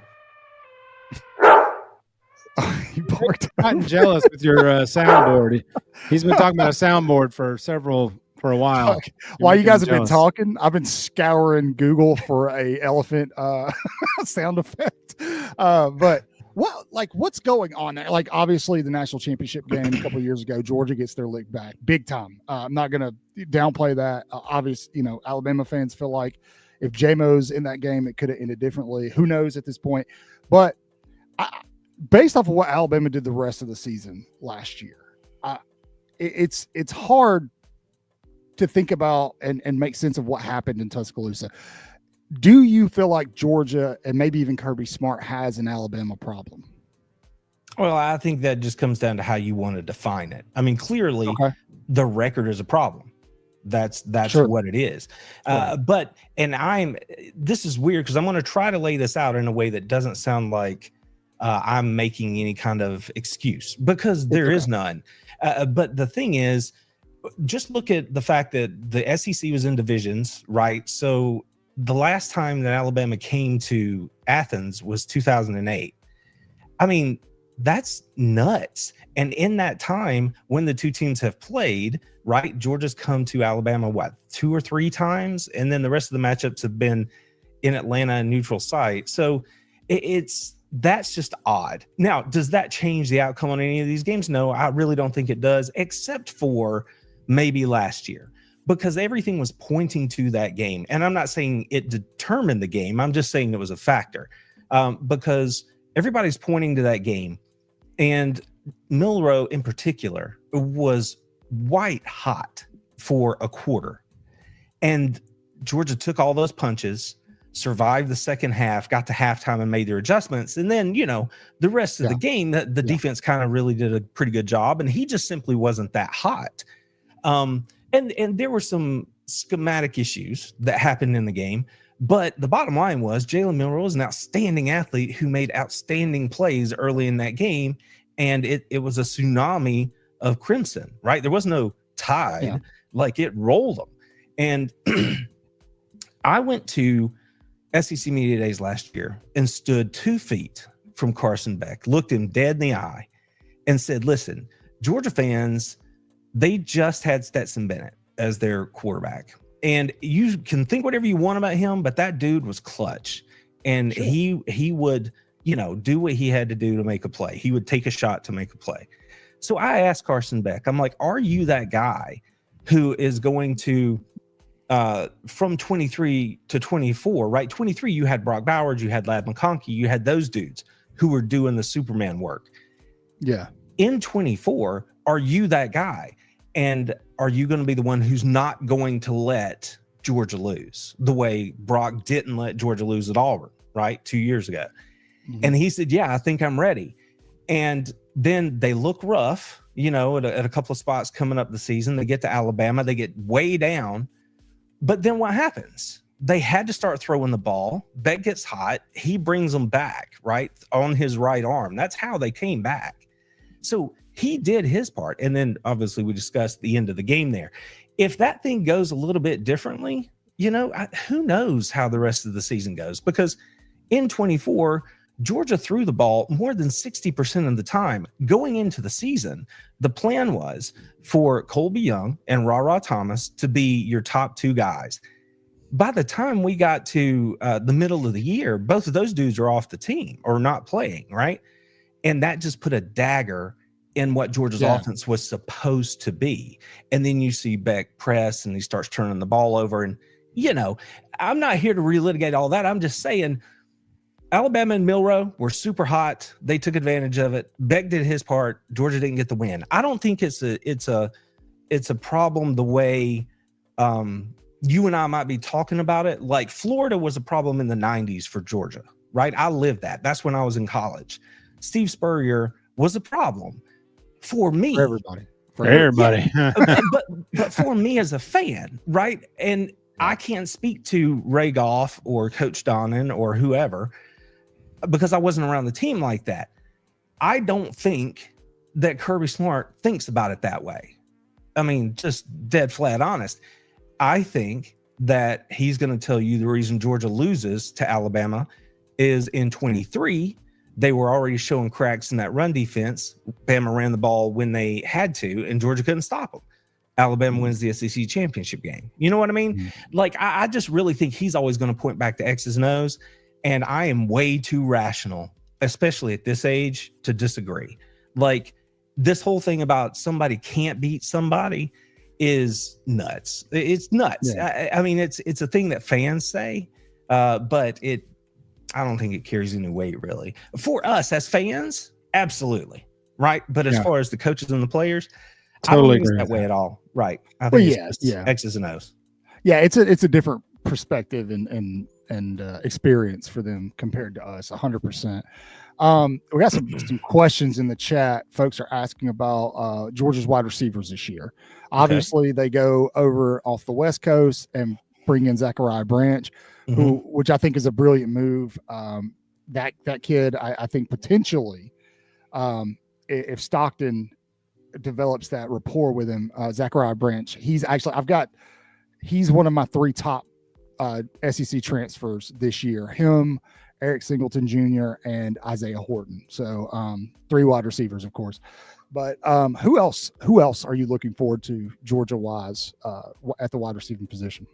You barked. I'm jealous with your soundboard. He's been talking about a soundboard for a while. While you guys have been talking, I've been scouring Google for a elephant sound effect. But what's going on? Like, obviously the national championship game a couple of years ago, Georgia gets their lick back big time. I'm not going to downplay that. Alabama fans feel like if J-Mo's in that game, it could have ended differently. Who knows at this point? But based off of what Alabama did the rest of the season last year, it's hard to think about and make sense of what happened in Tuscaloosa. Do you feel like Georgia and maybe even Kirby Smart has an Alabama problem? Well, I think that just comes down to how you want to define it. I mean, clearly the record is a problem. That's sure. What it is. Right. This is weird because I'm going to try to lay this out in a way that doesn't sound like I'm making any kind of excuse, because there is none. But the thing is, just look at the fact that the SEC was in divisions, right? So the last time that Alabama came to Athens was 2008. I mean, that's nuts. And in that time, when the two teams have played, right, Georgia's come to Alabama, 2 or 3 times? And then the rest of the matchups have been in Atlanta and neutral site. So that's just odd. Now, does that change the outcome on any of these games? No, I really don't think it does, except for maybe last year, because everything was pointing to that game. And I'm not saying it determined the game. I'm just saying it was a factor, because everybody's pointing to that game. And Milroe in particular was white hot for a quarter. And Georgia took all those punches, survived the second half, got to halftime and made their adjustments. And then, the rest of the game, the defense kind of really did a pretty good job. And he just simply wasn't that hot. And there were some schematic issues that happened in the game, But the bottom line was Jalen Milroe is an outstanding athlete who made outstanding plays early in that game. And it was a tsunami of crimson, right? There was no tide, like it rolled them. And I went to SEC Media Days last year and stood 2 feet from Carson Beck, looked him dead in the eye and said, listen, Georgia fans, they just had Stetson Bennett as their quarterback. And you can think whatever you want about him, but that dude was clutch. And he would, do what he had to do to make a play. He would take a shot to make a play. So I asked Carson Beck, I'm like, are you that guy who is going to, from 23 to 24, right? 23, you had Brock Bowers, you had Ladd McConkey, you had those dudes who were doing the Superman work. Yeah. In 24, are you that guy? And are you going to be the one who's not going to let Georgia lose the way Brock didn't let Georgia lose at Auburn, right? 2 years ago. Mm-hmm. And he said, yeah, I think I'm ready. And then they look rough, at a couple of spots coming up the season. They get to Alabama, they get way down. But then what happens? They had to start throwing the ball. Beck gets hot. He brings them back, right, on his right arm. That's how they came back. So he did his part. And then obviously we discussed the end of the game there. If that thing goes a little bit differently, who knows how the rest of the season goes? Because in 24, Georgia threw the ball more than 60% of the time. Going into the season, the plan was for Colby Young and Ra Thomas to be your top 2 guys. By the time we got to the middle of the year, both of those dudes are off the team or not playing, right? And that just put a dagger in what Georgia's offense was supposed to be. And then you see Beck press and he starts turning the ball over. And, I'm not here to relitigate all that. I'm just saying Alabama and Milroe were super hot. They took advantage of it. Beck did his part. Georgia didn't get the win. I don't think it's a problem the way you and I might be talking about it. Like Florida was a problem in the 90s for Georgia, right? I lived that. That's when I was in college. Steve Spurrier was a problem for me. For everybody. Yeah. but for me as a fan, right? And I can't speak to Ray Goff or Coach Donnan or whoever because I wasn't around the team like that. I don't think that Kirby Smart thinks about it that way. I mean, just dead flat honest. I think that he's going to tell you the reason Georgia loses to Alabama is in 23, they were already showing cracks in that run defense. Bama ran the ball when they had to, and Georgia couldn't stop them. Alabama wins the SEC championship game. You know what I mean? Mm-hmm. Like, I just really think he's always going to point back to X's and O's, and I am way too rational, especially at this age, to disagree. Like, this whole thing about somebody can't beat somebody is nuts. It's nuts. Yeah. I mean, it's a thing that fans say, but I don't think it carries any weight really. For us as fans, absolutely. Right. But as far as the coaches and the players, totally I don't think it's that way at all. Right. I think it's X's and O's. Yeah, it's a different perspective and experience for them compared to us, 100%. We got some questions in the chat. Folks are asking about Georgia's wide receivers this year. Obviously, they go over off the West Coast and bring in Zachariah Branch, which I think is a brilliant move. That kid, I think potentially, if Stockton develops that rapport with him, Zachariah Branch, he's one of my 3 top SEC transfers this year. Him, Eric Singleton Jr., and Isaiah Horton. So 3 wide receivers, of course. But who else are you looking forward to Georgia-wise at the wide receiving position?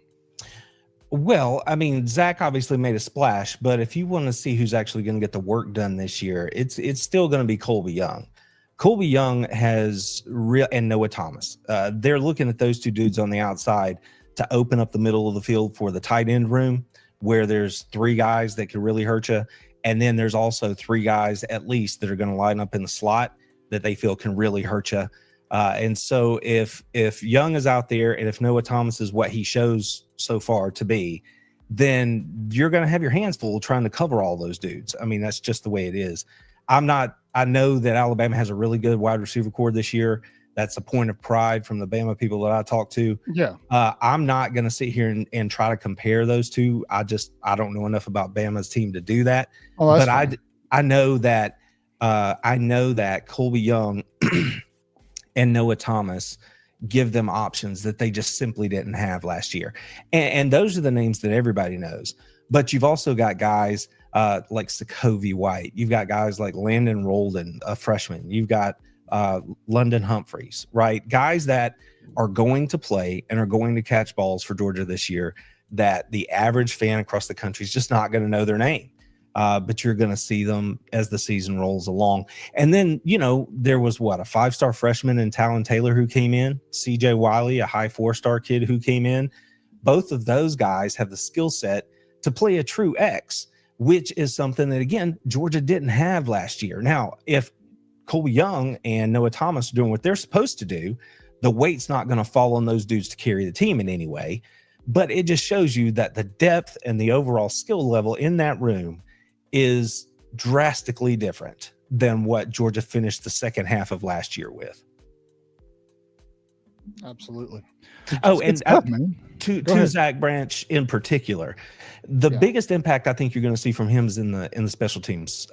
Well, I mean, Zach obviously made a splash, but if you want to see who's actually going to get the work done this year, it's still going to be Colby Young. Colby Young and Noah Thomas. They're looking at those 2 dudes on the outside to open up the middle of the field for the tight end room, where there's 3 guys that could really hurt you. And then there's also 3 guys at least that are going to line up in the slot that they feel can really hurt you. And so if Young is out there and if Noah Thomas is what he shows so far to be, then you're going to have your hands full trying to cover all those dudes. I mean, that's just the way it is. I know that Alabama has a really good wide receiver core this year. That's a point of pride from the Bama people that I talk to. Yeah. I'm not going to sit here and try to compare those two. I don't know enough about Bama's team to do that. Oh, that's but fine. I know that Colby Young and Noah Thomas give them options that they just simply didn't have last year. And those are the names that everybody knows. But you've also got guys like Sokovie White. You've got guys like Landon Roldan, a freshman. You've got London Humphreys, right? Guys that are going to play and are going to catch balls for Georgia this year that the average fan across the country is just not going to know their name. But you're going to see them as the season rolls along. And then, there was a 5-star freshman in Talon Taylor who came in, CJ Wiley, a high 4-star kid who came in. Both of those guys have the skill set to play a true X, which is something that, again, Georgia didn't have last year. Now, if Colby Young and Noah Thomas are doing what they're supposed to do, the weight's not going to fall on those dudes to carry the team in any way. But it just shows you that the depth and the overall skill level in that room is drastically different than what Georgia finished the second half of last year with. Absolutely. And to Zach Branch in particular, the biggest impact I think you're going to see from him is in the special teams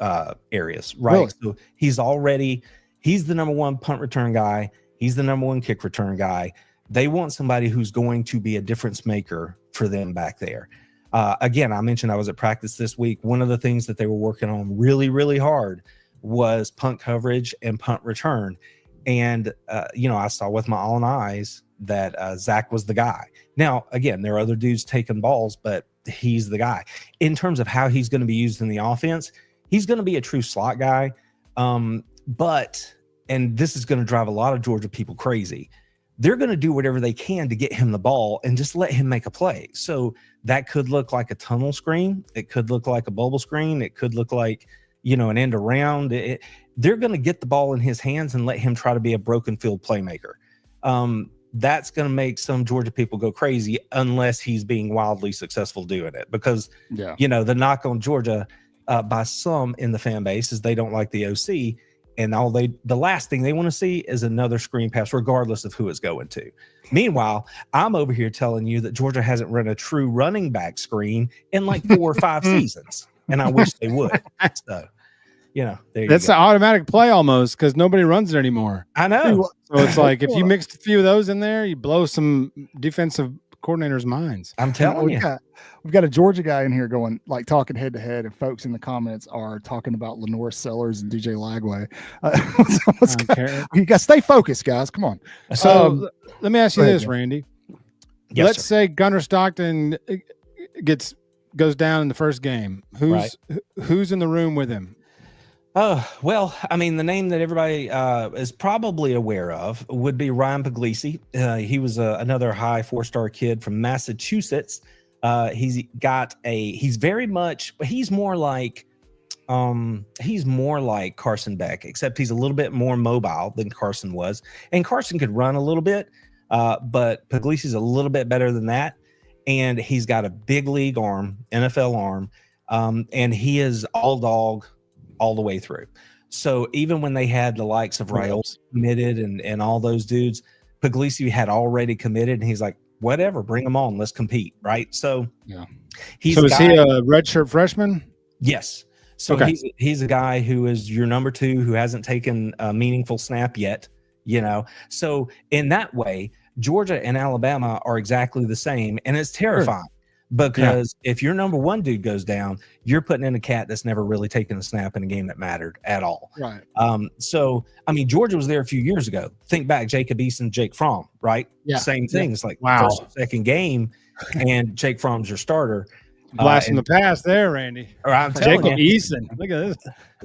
areas, right? Really? So he's the number one punt return guy. He's the number one kick return guy. They want somebody who's going to be a difference maker for them back there. Again, I mentioned I was at practice this week. One of the things that they were working on really, really hard was punt coverage and punt return. And, I saw with my own eyes that Zach was the guy. Now, again, there are other dudes taking balls, but he's the guy. In terms of how he's going to be used in the offense, he's going to be a true slot guy. But this is going to drive a lot of Georgia people crazy, they're going to do whatever they can to get him the ball and just let him make a play. So that could look like a tunnel screen. It could look like a bubble screen. It could look like, an end around. They're going to get the ball in his hands and let him try to be a broken field playmaker. That's going to make some Georgia people go crazy unless he's being wildly successful doing it. Because, the knock on Georgia by some in the fan base is they don't like the OC. And the last thing they want to see is another screen pass, regardless of who it's going to. Meanwhile, I'm over here telling you that Georgia hasn't run a true running back screen in like 4 or 5 seasons, and I wish they would. So, that's an automatic play almost because nobody runs it anymore. I know. So it's like if you mixed a few of those in there, you blow some defensive coordinators' minds. I'm telling you. We've got a Georgia guy in here talking head to head, and folks in the comments are talking about Lenore Sellers and DJ Lagway. You got to stay focused, guys. Come on. So let me ask you this, Randy. Yes, Let's say Gunnar Stockton goes down in the first game. Who's in the room with him? Well, I mean, the name that everybody is probably aware of would be Ryan Puglisi. He was another high 4-star kid from Massachusetts. He's more like Carson Beck, except he's a little bit more mobile than Carson was. And Carson could run a little bit, but Puglisi's a little bit better than that. And he's got a big league arm, NFL arm, and he is all dog all the way through. So even when they had the likes of Raiola committed and all those dudes, Puglisi had already committed, and he's like, whatever, bring them on, let's compete, right? So is he a redshirt freshman? Yes. So he's a guy who is your number 2 who hasn't taken a meaningful snap yet, So in that way, Georgia and Alabama are exactly the same, and it's terrifying. Sure. Because if your number 1 dude goes down, you're putting in a cat that's never really taken a snap in a game that mattered at all. Right. So, I mean, Georgia was there a few years ago. Think back, Jacob Eason, Jake Fromm, right? Yeah. Same thing. It's like first or second game, and Jake Fromm's your starter. Blast from the past there, Randy. I'm telling Jacob you. Eason. Look at this.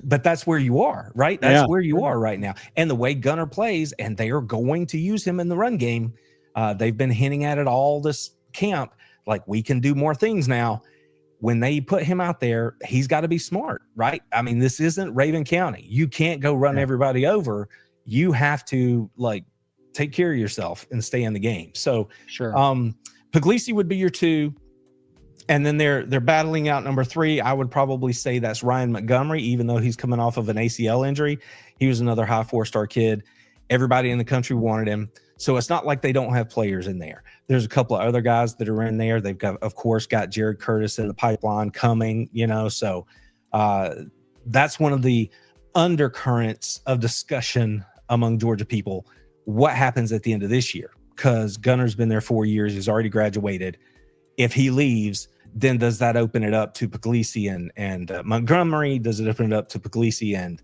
But that's where you are, right? That's where you are right now. And the way Gunnar plays, and they are going to use him in the run game. They've been hinting at it all this camp. Like, we can do more things now. When they put him out there, he's got to be smart, right? I mean, this isn't Raven County. You can't go run everybody over. You have to take care of yourself and stay in the game. So Puglisi would be your 2. And then they're battling out number 3. I would probably say that's Ryan Montgomery, even though he's coming off of an ACL injury. He was another high 4-star kid. Everybody in the country wanted him. So it's not like they don't have players in there. There's a couple of other guys that are in there. They've got, of course, got Jared Curtis in the pipeline coming, so that's one of the undercurrents of discussion among Georgia people. What happens at the end of this year? Because Gunner's been there 4 years. He's already graduated. If he leaves, then does that open it up to Puglisi and Montgomery? Does it open it up to Puglisi and,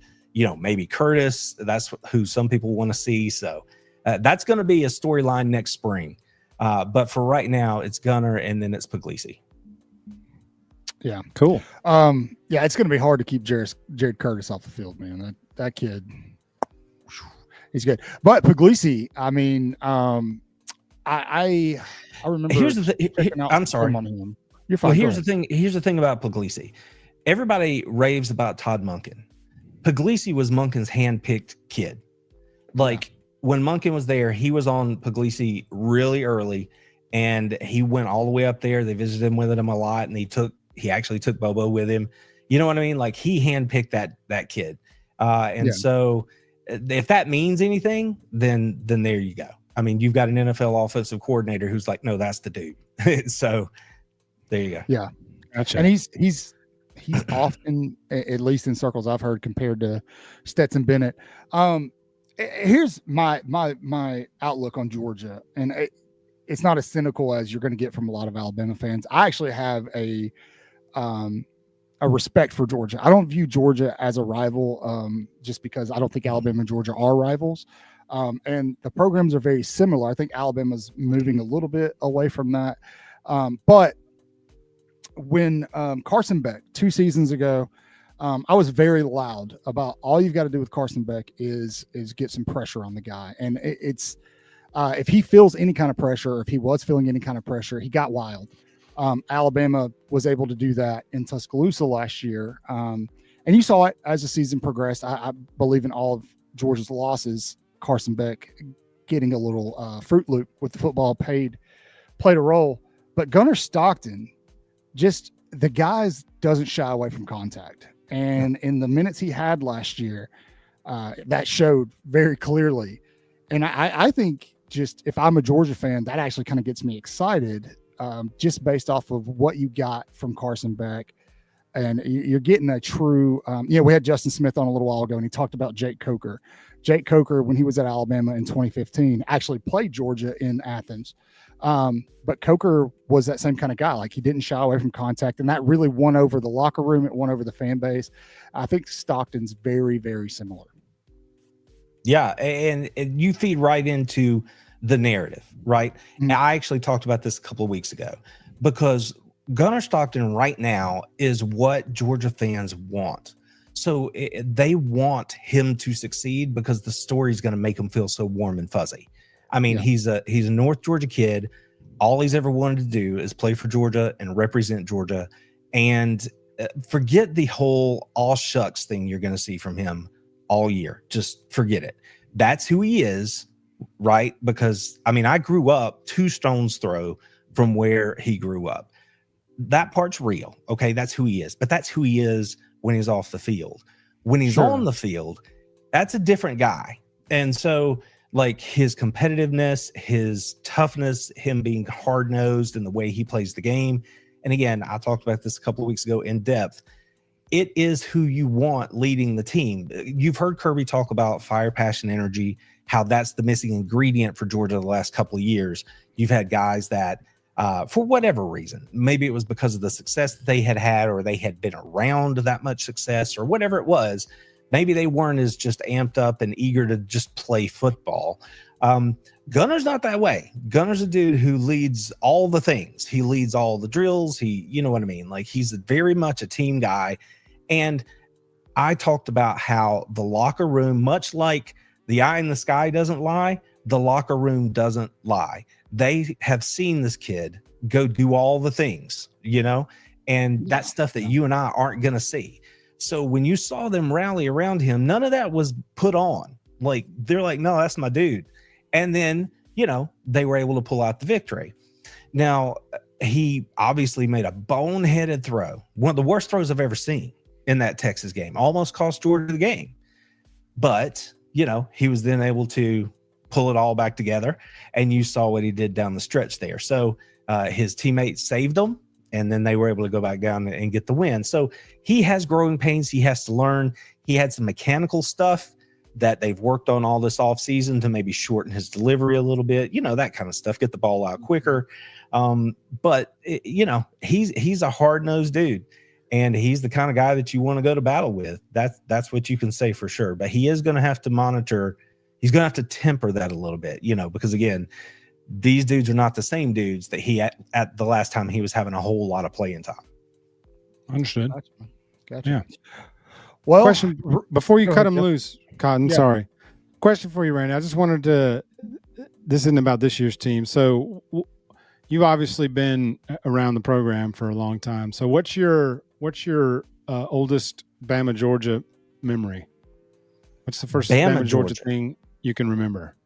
maybe Curtis? That's who some people want to see. So that's going to be a storyline next spring. But for right now, it's Gunner and then it's Puglisi. Yeah. Cool. Yeah, it's going to be hard to keep Jared Curtis off the field, man. That kid, he's good. But Puglisi, I mean, I remember. Here's the thing. I'm sorry. You're fine. Well, here's the thing. Here's the thing about Puglisi. Everybody raves about Todd Monken. Puglisi was Monken's handpicked kid. Like when Monken was there, he was on Puglisi really early, and he went all the way up there. They visited him with him a lot, and he actually took Bobo with him. You know what I mean? Like he handpicked that kid. So if that means anything, then there you go. I mean, you've got an NFL offensive coordinator who's like, no, that's the dude. So there you go. Yeah. Gotcha. And he's often, at least in circles I've heard, compared to Stetson Bennett. Here's my outlook on Georgia. And it's not as cynical as you're going to get from a lot of Alabama fans. I actually have a respect for Georgia. I don't view Georgia as a rival, just because I don't think Alabama and Georgia are rivals. And the programs are very similar. I think Alabama's moving a little bit away from that. But when Carson Beck 2 seasons ago, I was very loud about all you've got to do with Carson Beck is get some pressure on the guy. And it's if he feels any kind of pressure, or if he was feeling any kind of pressure, he got wild. Alabama was able to do that in Tuscaloosa last year. And you saw it as the season progressed. I believe in all of Georgia's losses, Carson Beck getting a little Fruit Loop with the football played a role. But Gunner Stockton, just the guys doesn't shy away from contact. And in the minutes he had last year, that showed very clearly. And I think just if I'm a Georgia fan, that actually kind of gets me excited, just based off of what you got from Carson Beck. And you're getting a true, we had Justin Smith on a little while ago, and he talked about Jake Coker. Jake Coker, when he was at Alabama in 2015, actually played Georgia in Athens. But Coker was that same kind of guy. Like he didn't shy away from contact, and that really won over the locker room. It won over the fan base. I think Stockton's very, very similar. Yeah. And you feed right into the narrative, right? Mm-hmm. I actually talked about this a couple of weeks ago, because Gunner Stockton right now is what Georgia fans want. So they want him to succeed because the story is going to make him feel so warm and fuzzy. I mean, he's a North Georgia kid. All he's ever wanted to do is play for Georgia and represent Georgia. And forget the whole all shucks thing you're going to see from him all year. Just forget it. That's who he is, right? Because, I mean, I grew up 2 stones throw from where he grew up. That part's real. Okay, that's who he is. But that's who he is when he's off the field. When he's on the field, that's a different guy. And so, like, his competitiveness, his toughness, him being hard-nosed in the way he plays the game. And again, I talked about this a couple of weeks ago in depth. It is who you want leading the team. You've heard Kirby talk about fire, passion, energy, how that's the missing ingredient for Georgia the last couple of years. You've had guys that, for whatever reason, maybe it was because of the success that they had, or they had been around that much success, or whatever it was, maybe they weren't as just amped up and eager to just play football. Gunner's not that way. Gunner's a dude who leads all the things. He leads all the drills. You know what I mean? Like, he's very much a team guy. And I talked about how the locker room, much like the eye in the sky doesn't lie, the locker room doesn't lie. They have seen this kid go do all the things, and that's stuff that you and I aren't going to see. So when you saw them rally around him, none of that was put on. Like, they're like, no, that's my dude. And then, they were able to pull out the victory. Now, he obviously made a boneheaded throw. One of the worst throws I've ever seen in that Texas game. Almost cost Georgia the game. But he was then able to pull it all back together, and you saw what he did down the stretch there. So his teammates saved him, and then they were able to go back down and get the win. So he has growing pains. He has to learn. He had some mechanical stuff that they've worked on all this off season to maybe shorten his delivery a little bit, that kind of stuff, get the ball out quicker. But he's a hard-nosed dude, and he's the kind of guy that you want to go to battle with. That's what you can say for sure. But he is going to have to monitor. He's going to have to temper that a little bit, because again, these dudes are not the same dudes that he at the last time he was having a whole lot of playing time. Understood. Gotcha. Yeah. Well, question before you cut him loose, Cotton. Yeah. Sorry. Question for you, Randy. I just wanted to. This isn't about this year's team. So you've obviously been around the program for a long time. So what's your oldest Bama Georgia memory? What's the first Bama Georgia thing you can remember?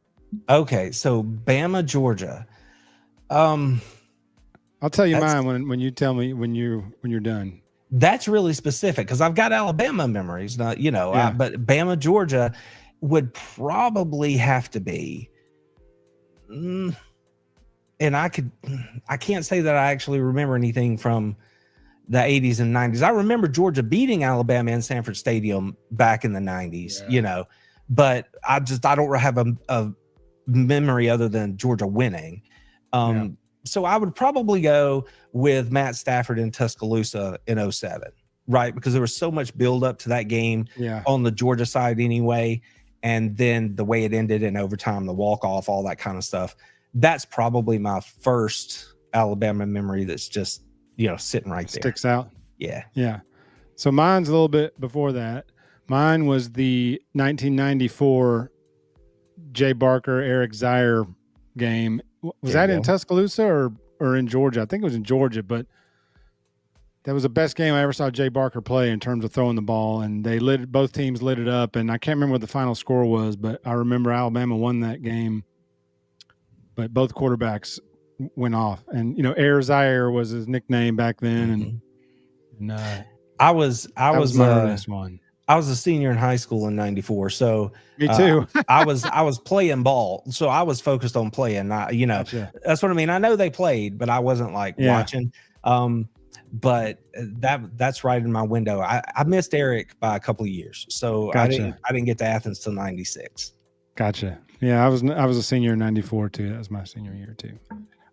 Okay, so Bama Georgia. I'll tell you mine when you tell me when you're done. That's really specific because I've got Alabama memories, but Bama Georgia would probably have to be. And I can't say that I actually remember anything from the 80s and 90s. I remember Georgia beating Alabama in Sanford Stadium back in the 90s, but I don't have a memory other than Georgia winning. So I would probably go with Matt Stafford in Tuscaloosa in 2007, right? Because there was so much build up to that game on the Georgia side anyway. And then the way it ended in overtime, the walk-off, all that kind of stuff. That's probably my first Alabama memory that's just, sitting right there. Sticks out. Yeah. Yeah. So mine's a little bit before that. Mine was the 1994 Jay Barker, Eric Zier game. Was that in Tuscaloosa or in Georgia? I think it was in Georgia, but that was the best game I ever saw Jay Barker play in terms of throwing the ball, and both teams lit it up, and I can't remember what the final score was, but I remember Alabama won that game, but both quarterbacks went off. And, Air Zier was his nickname back then, and I was my earliest one. I was a senior in high school in 94. So me too. I was playing ball. So I was focused on playing. Gotcha. That's what I mean. I know they played, but I wasn't watching. But that's right in my window. I missed Eric by a couple of years. So gotcha. I didn't get to Athens till 96. Gotcha. Yeah. I was a senior in 94 too. That was my senior year too.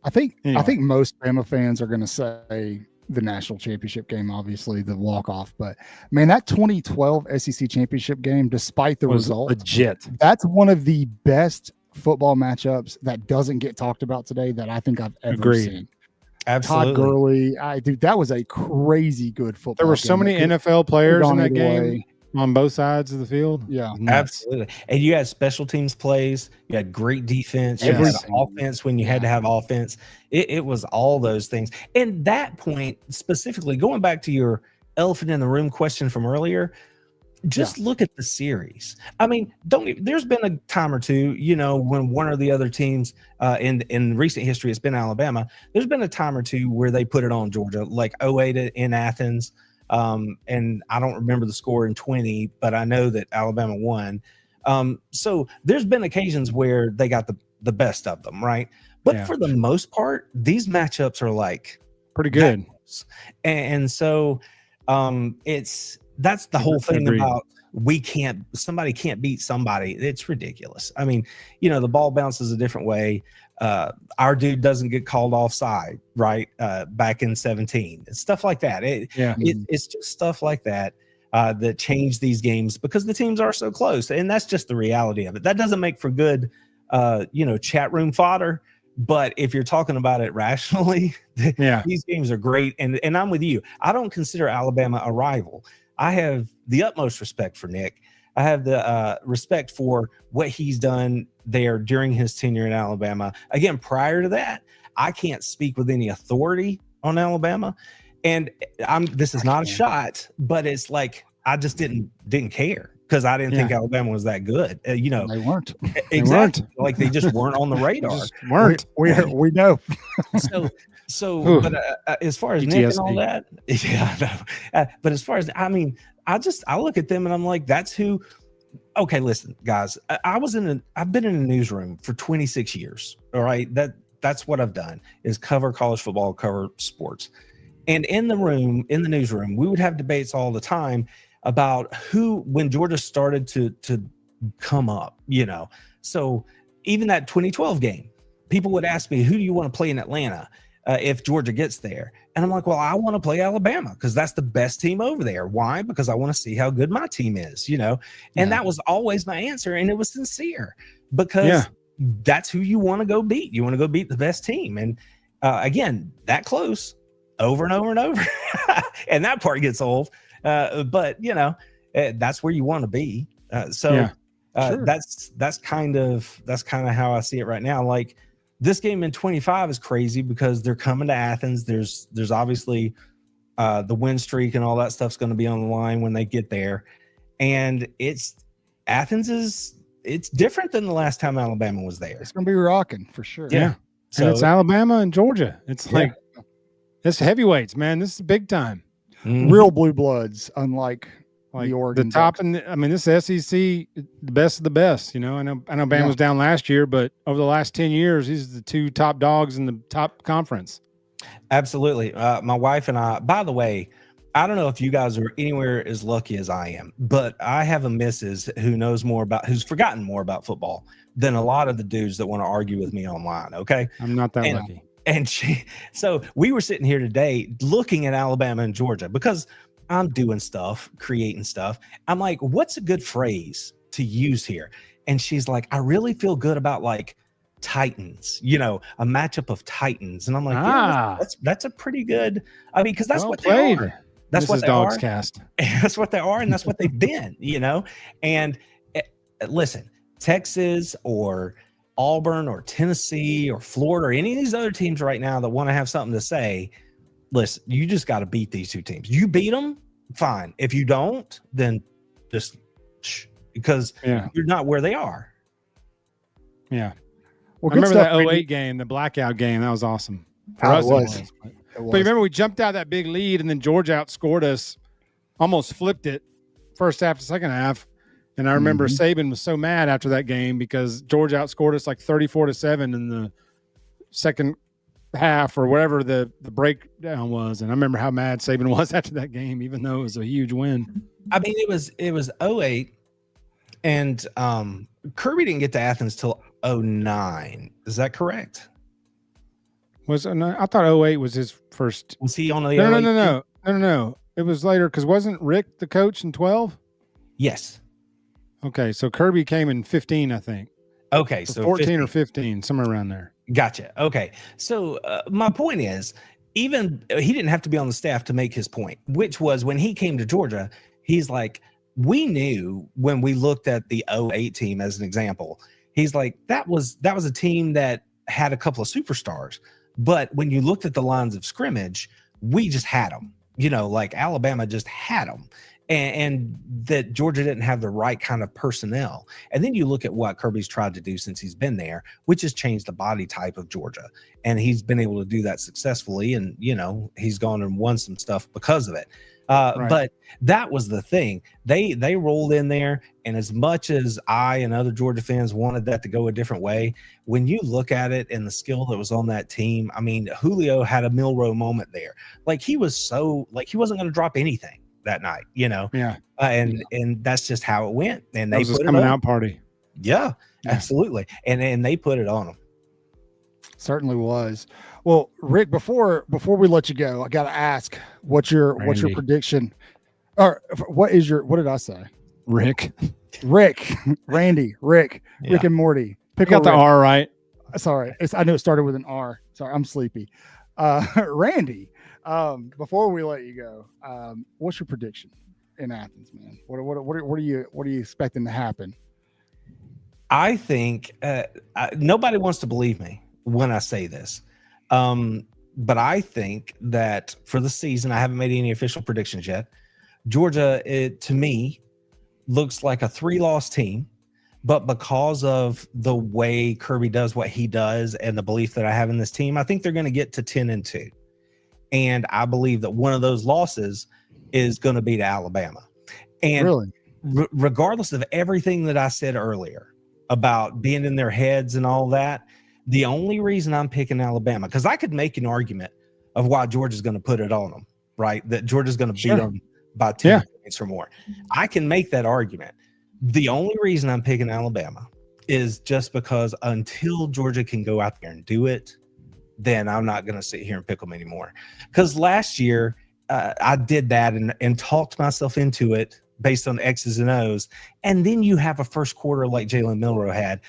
I think most Bama fans are going to say the national championship game, obviously the walk-off, but man, that 2012 SEC championship game, despite the result, legit. That's one of the best football matchups that doesn't get talked about today that I think I've ever seen. Absolutely. Todd Gurley, that was a crazy good football. There were so many NFL players in that game on both sides of the field. Yeah, absolutely. And you had special teams plays. You had great defense. You had offense when you had to have offense. It was all those things. And that point specifically, going back to your elephant in the room question from earlier, just look at the series. I mean, there's been a time or two, when one or the other teams in recent history, it's been Alabama. There's been a time or two where they put it on Georgia, like 2008 in Athens. And I don't remember the score in 20, but I know that Alabama won. So there's been occasions where they got the best of them, right? But for the most part, these matchups are pretty good. And so that's the whole thing about somebody can't beat somebody. It's ridiculous. I mean, the ball bounces a different way. Our dude doesn't get called offside, right? Back in 2017, stuff like that. It's just stuff like that that change these games because the teams are so close, and that's just the reality of it. That doesn't make for good, chat room fodder. But if you're talking about it rationally, these games are great. And I'm with you. I don't consider Alabama a rival. I have the utmost respect for Nick. I have the respect for what he's done there during his tenure in Alabama. Again, prior to that, I can't speak with any authority on Alabama. And this is not a shot, but it's I just didn't care because I didn't think Alabama was that good. They weren't. Exactly. They just weren't on the radar. Weren't. We know. But as far as PTSD. Nick and all that, I know. But as far as I look at them and I'm like, that's who Okay, listen, guys. I've been in a newsroom for 26 years. All right, that's what I've done is cover college football, cover sports, and in the newsroom, we would have debates all the time about when Georgia started to come up. So even that 2012 game, people would ask me, "Who do you want to play in Atlanta if Georgia gets there?" And I'm like, "Well, I want to play Alabama because that's the best team over there. Why? Because I want to see how good my team is, And that was always my answer, and it was sincere because that's who you want to go beat. You want to go beat the best team, and again, that close over and over and over, and that part gets old. But that's where you want to be. Sure. That's kind of how I see it right now. Like, this game in 25 is crazy because they're coming to Athens. There's obviously the win streak and all that stuff's going to be on the line when they get there. And it's different than the last time Alabama was there. It's going to be rocking for sure. Yeah. So and it's Alabama and Georgia. It's like, it's heavyweights, man. This is big time. Mm-hmm. Real blue bloods, unlike the Oregon. The top, this SEC, the best of the best. I know Bama was down last year, but over the last 10 years, these are the two top dogs in the top conference. Absolutely. My wife and I, by the way, I don't know if you guys are anywhere as lucky as I am, but I have a missus who's forgotten more about football than a lot of the dudes that want to argue with me online. Okay. I'm not that lucky. And so we were sitting here today looking at Alabama and Georgia because I'm doing stuff, creating stuff. I'm like, what's a good phrase to use here? And she's like, I really feel good about like Titans, a matchup of Titans. And I'm like, that's a pretty good, because that's what they are. That's what they are. DAWSCAST. That's what they are. And that's what they've been, and listen, Texas or Auburn or Tennessee or Florida or any of these other teams right now that want to have something to say, listen, you just got to beat these two teams. You beat them, fine. If you don't, then just because you're not where they are. Yeah. Well, I remember that 08 game, the blackout game. That was awesome. For us, it was. But you remember we jumped out that big lead, and then Georgia outscored us, almost flipped it first half to second half. And I remember Saban was so mad after that game because Georgia outscored us like 34-7 in the second half or whatever the breakdown was. And I remember how mad Saban was after that game, even though it was a huge win. I mean, it was 08, and Kirby didn't get to Athens till 09. Is that correct? I thought 08 was his first. Was he on the No. It was later because wasn't Rick the coach in 12? Yes. Okay, so Kirby came in 15, I think. Okay, so 14 or 15, somewhere around there. Gotcha. Okay, so my point is, even he didn't have to be on the staff to make his point, which was when he came to Georgia, he's like, we knew when we looked at the 08 team as an example, he's like, that was a team that had a couple of superstars, but when you looked at the lines of scrimmage, we just had them. Like Alabama just had them. And that Georgia didn't have the right kind of personnel. And then you look at what Kirby's tried to do since he's been there, which has changed the body type of Georgia. And he's been able to do that successfully. And, he's gone and won some stuff because of it. But that was the thing. They rolled in there. And as much as I and other Georgia fans wanted that to go a different way, when you look at it and the skill that was on that team, I mean, Julio had a Milroe moment there. Like he wasn't going to drop anything that night, and that's just how it went. And they put a coming out party. Yeah, absolutely. And they put it on them. Certainly was. Well, Rick, before we let you go, I got to ask, what's your prediction? Or what did I say? Rick, Randy, Rick and Morty. Pick out the R right. Sorry. I know it started with an R. Sorry, I'm sleepy. Randy, before we let you go, what's your prediction in Athens, man? What are you expecting to happen? I think nobody wants to believe me when I say this, but I think that for the season, I haven't made any official predictions yet. Georgia, to me, looks like a 3-loss team, but because of the way Kirby does what he does and the belief that I have in this team, I think they're going to get to 10-2. And I believe that one of those losses is going to be to Alabama. And really? regardless of everything that I said earlier about being in their heads and all that, the only reason I'm picking Alabama, because I could make an argument of why Georgia's going to put it on them, right? That Georgia's going to beat them by 10 points or more. I can make that argument. The only reason I'm picking Alabama is just because until Georgia can go out there and do it, then I'm not going to sit here and pick them anymore. Because last year I did that and talked myself into it based on X's and O's. And then you have a first quarter like Jalen Milroe had.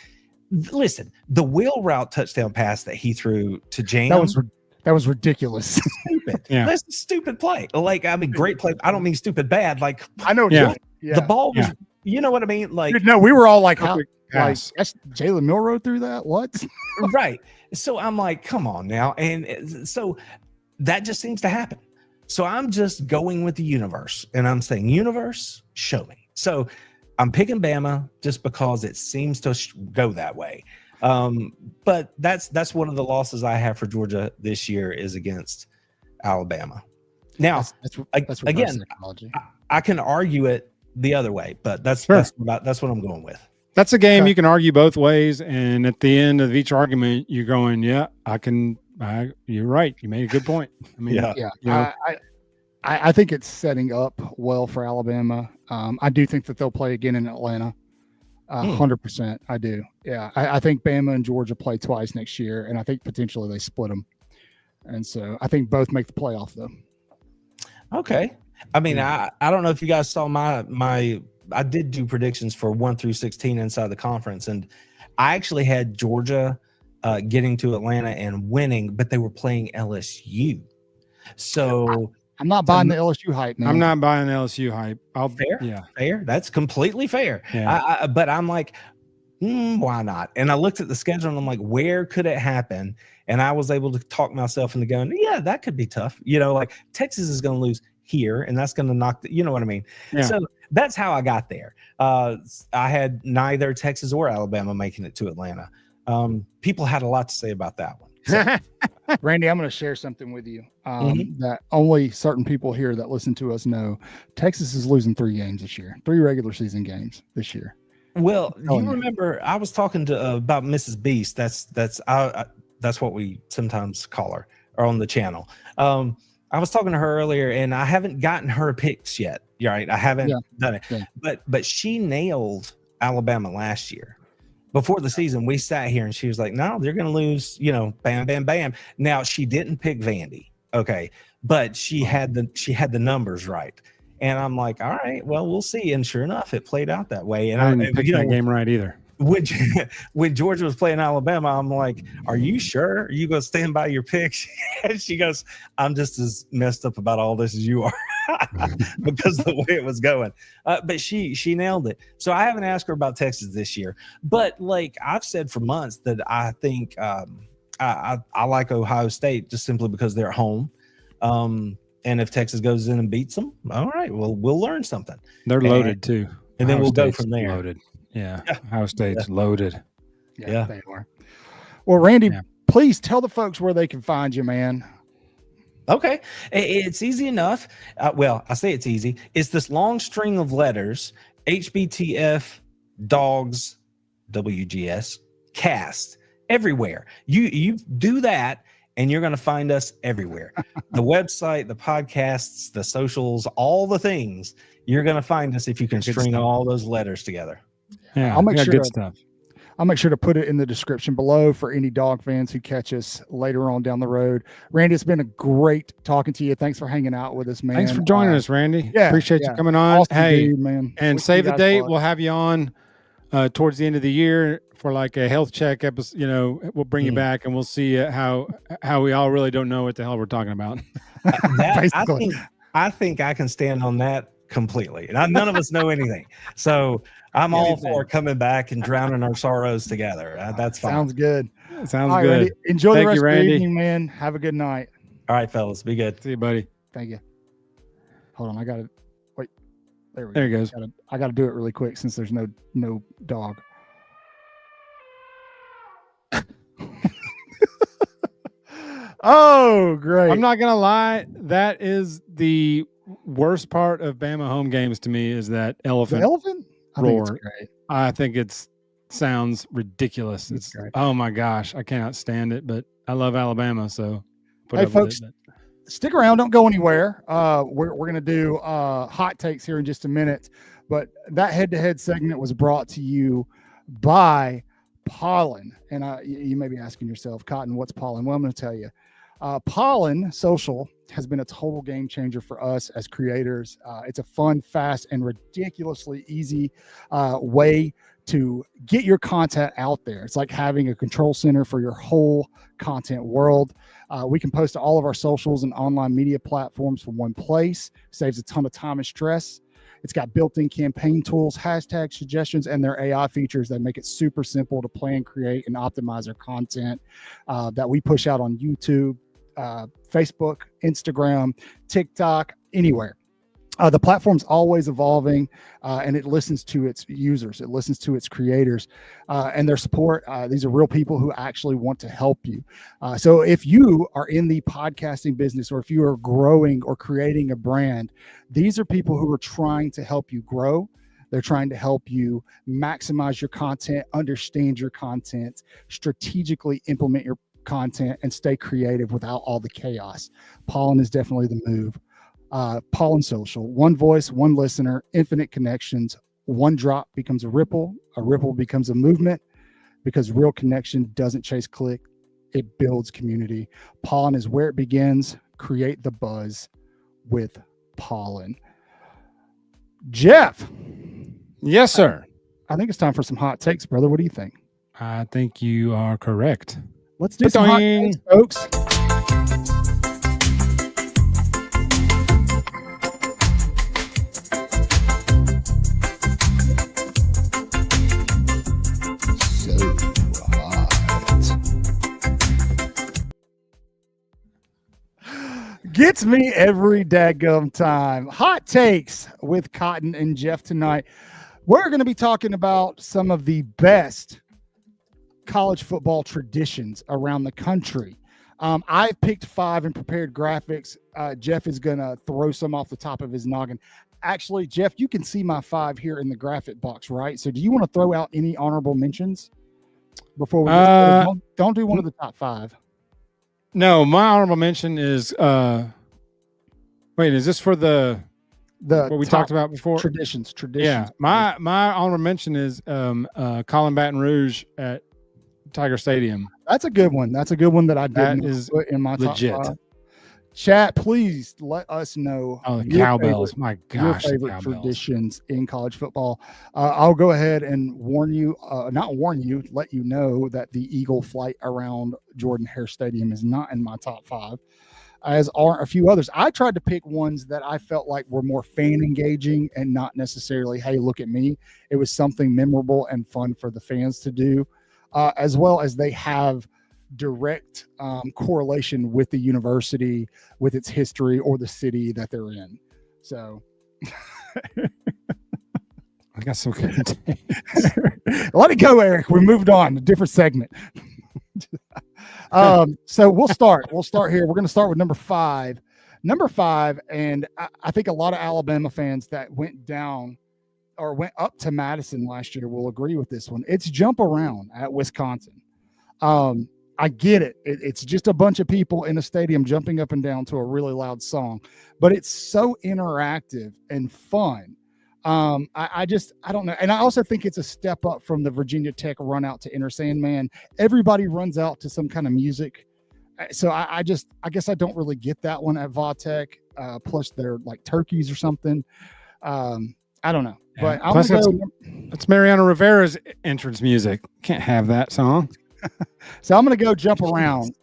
Listen, the wheel route touchdown pass that he threw to James. That was ridiculous. Stupid. That's a stupid play. Like, I mean, great play. I don't mean stupid bad. Like, I know. The ball was, you know what I mean? Like, no, we were all like, that's Jalen Milroe threw that? What? Right. So I'm like, come on now. And so that just seems to happen. So I'm just going with the universe and I'm saying, universe, show me. So I'm picking Bama just because it seems to go that way. But that's one of the losses I have for Georgia this year is against Alabama. Now, that's again, I can argue it the other way, but that's what I'm going with. That's a game you can argue both ways, and at the end of each argument, you're going, "Yeah, you're right. You made a good point." I mean, I think it's setting up well for Alabama. I do think that they'll play again in Atlanta. 100%. I do. Yeah. I think Bama and Georgia play twice next year, and I think potentially they split them. And so I think both make the playoff, though. Okay. I mean, I don't know if you guys saw my I did do predictions for 1 through 16 inside the conference, and I actually had Georgia getting to Atlanta and winning, but they were playing LSU. So I'm not buying the LSU hype, man. I'm not buying the LSU hype. Fair. That's completely fair. Yeah. But I'm like, why not? And I looked at the schedule and I'm like, where could it happen? And I was able to talk myself into going, yeah, that could be tough. You know, like Texas is going to lose here, and that's going to knock you know what I mean? Yeah. So that's how I got there. I had neither Texas or Alabama making it to Atlanta. People had a lot to say about that one. So. Randy, I'm going to share something with you that only certain people here that listen to us know. Texas is losing 3 games this year, 3 regular season games this year. Well, you remember I was talking to about Mrs. Beast. That's what we sometimes call her, or on the channel. I was talking to her earlier, and I haven't gotten her picks yet. Right, I haven't done it, but she nailed Alabama last year. Before the season, we sat here and she was like, no, they're going to lose, bam, bam, bam. Now, she didn't pick Vandy. Okay. But she had the numbers right. And I'm like, all right, well, we'll see. And sure enough, it played out that way. And I didn't pick that game right either. When Georgia was playing Alabama, I'm like, are you sure? Are you going to stand by your picks? And she goes, I'm just as messed up about all this as you are because of the way it was going. But she nailed it. So I haven't asked her about Texas this year. But like I've said for months that I think I like Ohio State just simply because they're at home. And if Texas goes in and beats them, all right, well, we'll learn something. They're loaded too. And then we'll go from there. Loaded. Yeah. Ohio State's loaded. Yeah, they are. Well, Randy, please tell the folks where they can find you, man. Okay. It's easy enough. Well, I say it's easy. It's this long string of letters, HBTF, WGS, cast, everywhere. You do that, and you're going to find us everywhere. The website, the podcasts, the socials, all the things. You're going to find us if you can string all those letters together. Yeah, I'll make sure good stuff. I'll make sure to put it in the description below for any dog fans who catch us later on down the road. Randy, it's been a great talking to you. Thanks for hanging out with us, man. Thanks for joining us, Randy. Yeah, appreciate you coming on. Awesome dude, man. And save the date. We'll have you on towards the end of the year for like a health check episode. We'll bring you back and we'll see how we all really don't know what the hell we're talking about. I think I can stand on that completely. And none of us know anything. So I'm all for coming back and drowning our sorrows together. That's fine. Sounds good. Sounds good. Randy, enjoy the rest of the evening, man. Have a good night. All right, fellas. Be good. See you, buddy. Thank you. Hold on. I got to wait. There he goes. I got to do it really quick since there's no dog. Oh, great. I'm not going to lie. That is the worst part of Bama home games to me is that elephant. The elephant? I roar. think it's great. I think it sounds ridiculous. It's great. Oh my gosh, I cannot stand it. But I love Alabama, so hey folks, stick around. Don't go anywhere. We're gonna do hot takes here in just a minute. But that head-to-head segment was brought to you by Pollen. And you may be asking yourself, Cotton, what's Pollen? Well, I'm going to tell you. Pollen Social has been a total game changer for us as creators. It's a fun, fast, and ridiculously easy way to get your content out there. It's like having a control center for your whole content world. We can post to all of our socials and online media platforms from one place. Saves a ton of time and stress. It's got built-in campaign tools, hashtag suggestions, and their AI features that make it super simple to plan, create, and optimize our content that we push out on YouTube, Facebook, Instagram, TikTok, anywhere. The platform's always evolving, and it listens to its users. It listens to its creators and their support. These are real people who actually want to help you. So if you are in the podcasting business, or if you are growing or creating a brand, these are people who are trying to help you grow. They're trying to help you maximize your content, understand your content, strategically implement your content, and stay creative without all the chaos. Pollen is definitely the move. Pollen Social, one voice, one listener, infinite connections. One drop becomes a ripple becomes a movement, because real connection doesn't chase click, it builds community. Pollen is where it begins. Create the buzz with Pollen. Jeff. Yes, sir. I think it's time for some hot takes, brother. What do you think? I think you are correct. Let's do some hot takes, folks. Gets me every daggum time. Hot takes with Cotton and Jeff tonight. We're going to be talking about some of the best college football traditions around the country. I've picked 5 and prepared graphics. Jeff is going to throw some off the top of his noggin. Actually, Jeff, you can see my 5 here in the graphic box, right? So do you want to throw out any honorable mentions before we don't do one of the top 5? No, my honorable mention is wait, is this for the what we talked about before? Traditions. Yeah. My honorable mention is Colin Baton Rouge at Tiger Stadium. That's a good one. That's a good one that I didn't put in my legit. top 5. Chat, please let us know. Oh, the cowbells. My gosh. Your favorite traditions in college football. I'll go ahead and let you know that the Eagle flight around Jordan-Hare Stadium is not in my top 5, as are a few others. I tried to pick ones that I felt like were more fan engaging and not necessarily, hey, look at me. It was something memorable and fun for the fans to do, as well as they have direct correlation with the university, with its history, or the city that they're in. So I got some good let it go, Eric. We moved on to a different segment. So we'll start here. We're going to start with number 5, and I think a lot of Alabama fans that went down or went up to Madison last year will agree with this one. It's Jump Around at Wisconsin. I get it. It's just a bunch of people in a stadium jumping up and down to a really loud song, but it's so interactive and fun. I don't know. And I also think it's a step up from the Virginia Tech run out to Enter Sandman. Everybody runs out to some kind of music. So I guess I don't really get that one at Vatech. Plus they're like turkeys or something. I don't know. Yeah. But plus it's Mariano Rivera's entrance music. Can't have that song. So I'm going to go Jump Around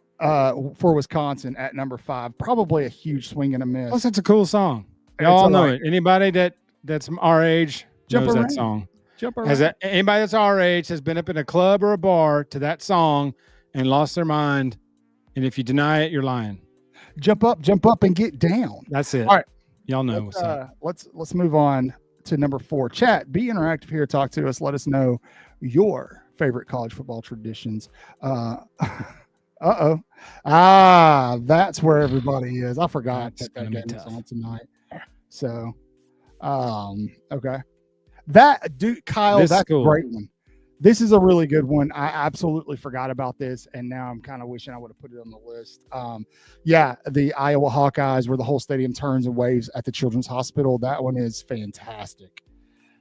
for Wisconsin at number 5. Probably a huge swing and a miss. Plus, it's a cool song. Y'all all know it. Anybody that's our age knows that song. Jump Around. Anybody that's our age has been up in a club or a bar to that song and lost their mind. And if you deny it, you're lying. Jump up, and get down. That's it. All right. Y'all know what's up. Let's move on to number 4. Chat, be interactive here. Talk to us. Let us know your favorite college football traditions. That's where everybody is. I forgot that game is on tonight. So, okay. That dude, Kyle, that's cool. A great one. This is a really good one. I absolutely forgot about this, and now I'm kind of wishing I would have put it on the list. Yeah, the Iowa Hawkeyes, where the whole stadium turns and waves at the Children's Hospital. That one is fantastic.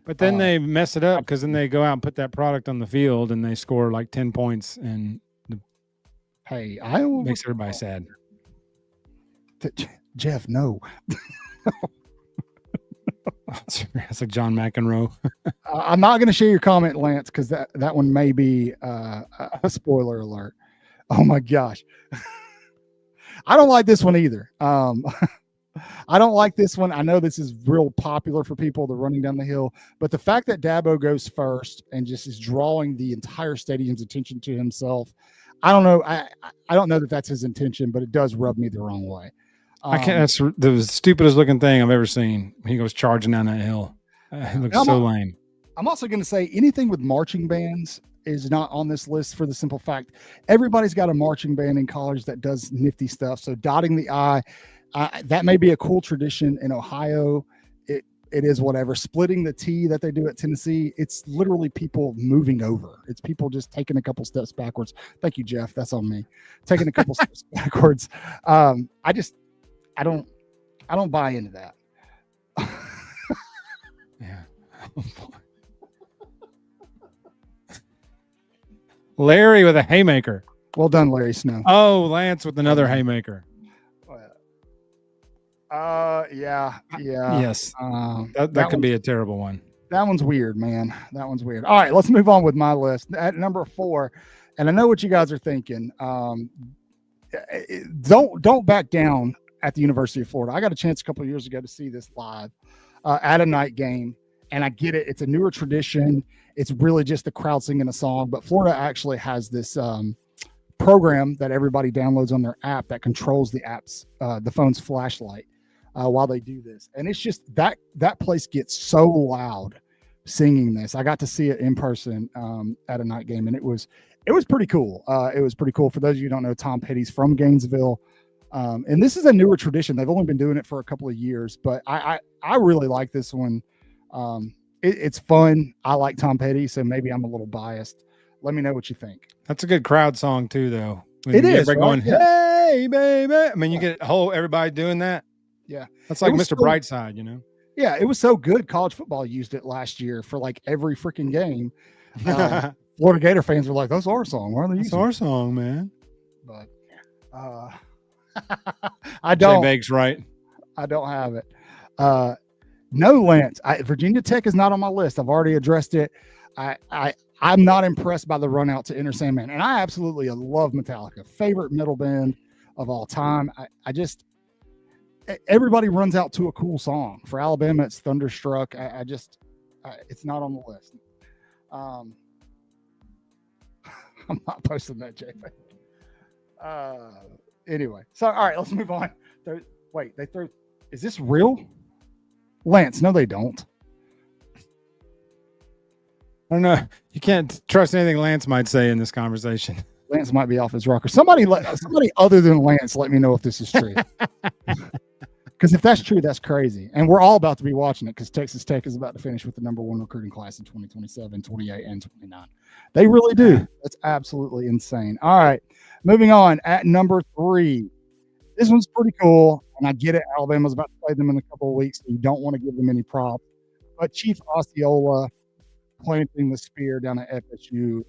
But then they mess it up because then they go out and put that product on the field and they score like 10 points, and Iowa makes everybody sad. Jeff, no. That's like John McEnroe. I'm not going to share your comment, Lance, because that one may be a spoiler alert. Oh my gosh. I don't like this one either. I don't like this one. I know this is real popular for people, the running down the hill, but the fact that Dabo goes first and just is drawing the entire stadium's attention to himself, I don't know. I don't know that that's his intention, but it does rub me the wrong way. I can't. That's the stupidest looking thing I've ever seen. He goes charging down that hill. It looks so lame. I'm also going to say anything with marching bands is not on this list for the simple fact everybody's got a marching band in college that does nifty stuff. So dotting the I, that may be a cool tradition in Ohio. It is whatever. Splitting the T that they do at Tennessee, it's literally people moving over. It's people just taking a couple steps backwards. Thank you, Jeff. That's on me. Taking a couple steps backwards. I don't buy into that. Yeah. Larry with a haymaker. Well done, Larry Snow. Oh, Lance with another haymaker. Yeah. Yes. That could be a terrible one. That one's weird, man. That one's weird. All right, let's move on with my list. At number 4, and I know what you guys are thinking. Don't back down at the University of Florida. I got a chance a couple of years ago to see this live at a night game, and I get it. It's a newer tradition. It's really just the crowd singing a song, but Florida actually has this program that everybody downloads on their app that controls the phone's flashlight while they do this. And it's just that place gets so loud singing this. I got to see it in person at a night game, and it was pretty cool. It was pretty cool. For those of you who don't know, Tom Petty's from Gainesville. And this is a newer tradition. They've only been doing it for a couple of years, but I really like this one. It's fun. I like Tom Petty, so maybe I'm a little biased. Let me know what you think. That's a good crowd song too, though. It is right? Going, hey, baby. I mean, you get everybody doing that. Yeah. That's like Mr. Brightside, you know? Yeah, it was so good. College football used it last year for like every freaking game. Florida Gator fans were like, that's our song. Why are they using our song, man? But I don't. Jay Bake's right. I don't have it. No, Lance. Virginia Tech is not on my list. I've already addressed it. I'm not impressed by the run out to Enter Sandman, and I absolutely love Metallica. Favorite metal band of all time. Everybody runs out to a cool song. For Alabama, it's Thunderstruck. It's not on the list. I'm not posting that, JP. Anyway, so all right, let's move on. Is this real? Lance, no, they don't. I don't know. You can't trust anything Lance might say in this conversation. Lance might be off his rocker. Somebody other than Lance, let me know if this is true. Because if that's true, that's crazy. And we're all about to be watching it because Texas Tech is about to finish with the number 1 recruiting class in 2027, 28, and 29. They really do. That's absolutely insane. All right, moving on. At number 3, this one's pretty cool, and I get it. Alabama's about to play them in a couple of weeks, so you don't want to give them any props. But Chief Osceola planting the spear down at FSU,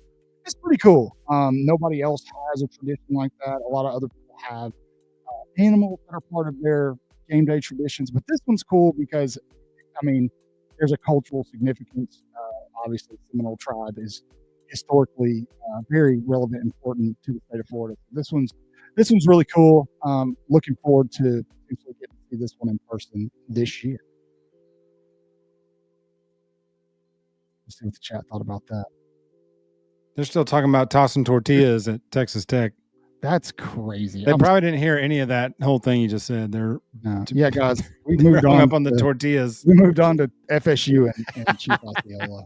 it's pretty cool. Nobody else has a tradition like that. A lot of other people have animals that are part of their game day traditions, but this one's cool because, I mean, there's a cultural significance. Obviously, Seminole tribe is historically very relevant and important to the state of Florida. This one's really cool. Looking forward to potentially getting to see this one in person this year. Let's see what the chat thought about that. They're still talking about tossing tortillas at Texas Tech. That's crazy. They probably didn't hear any of that whole thing you just said. Yeah, guys, we moved on up on the tortillas. We moved on to FSU and Chief Osceola.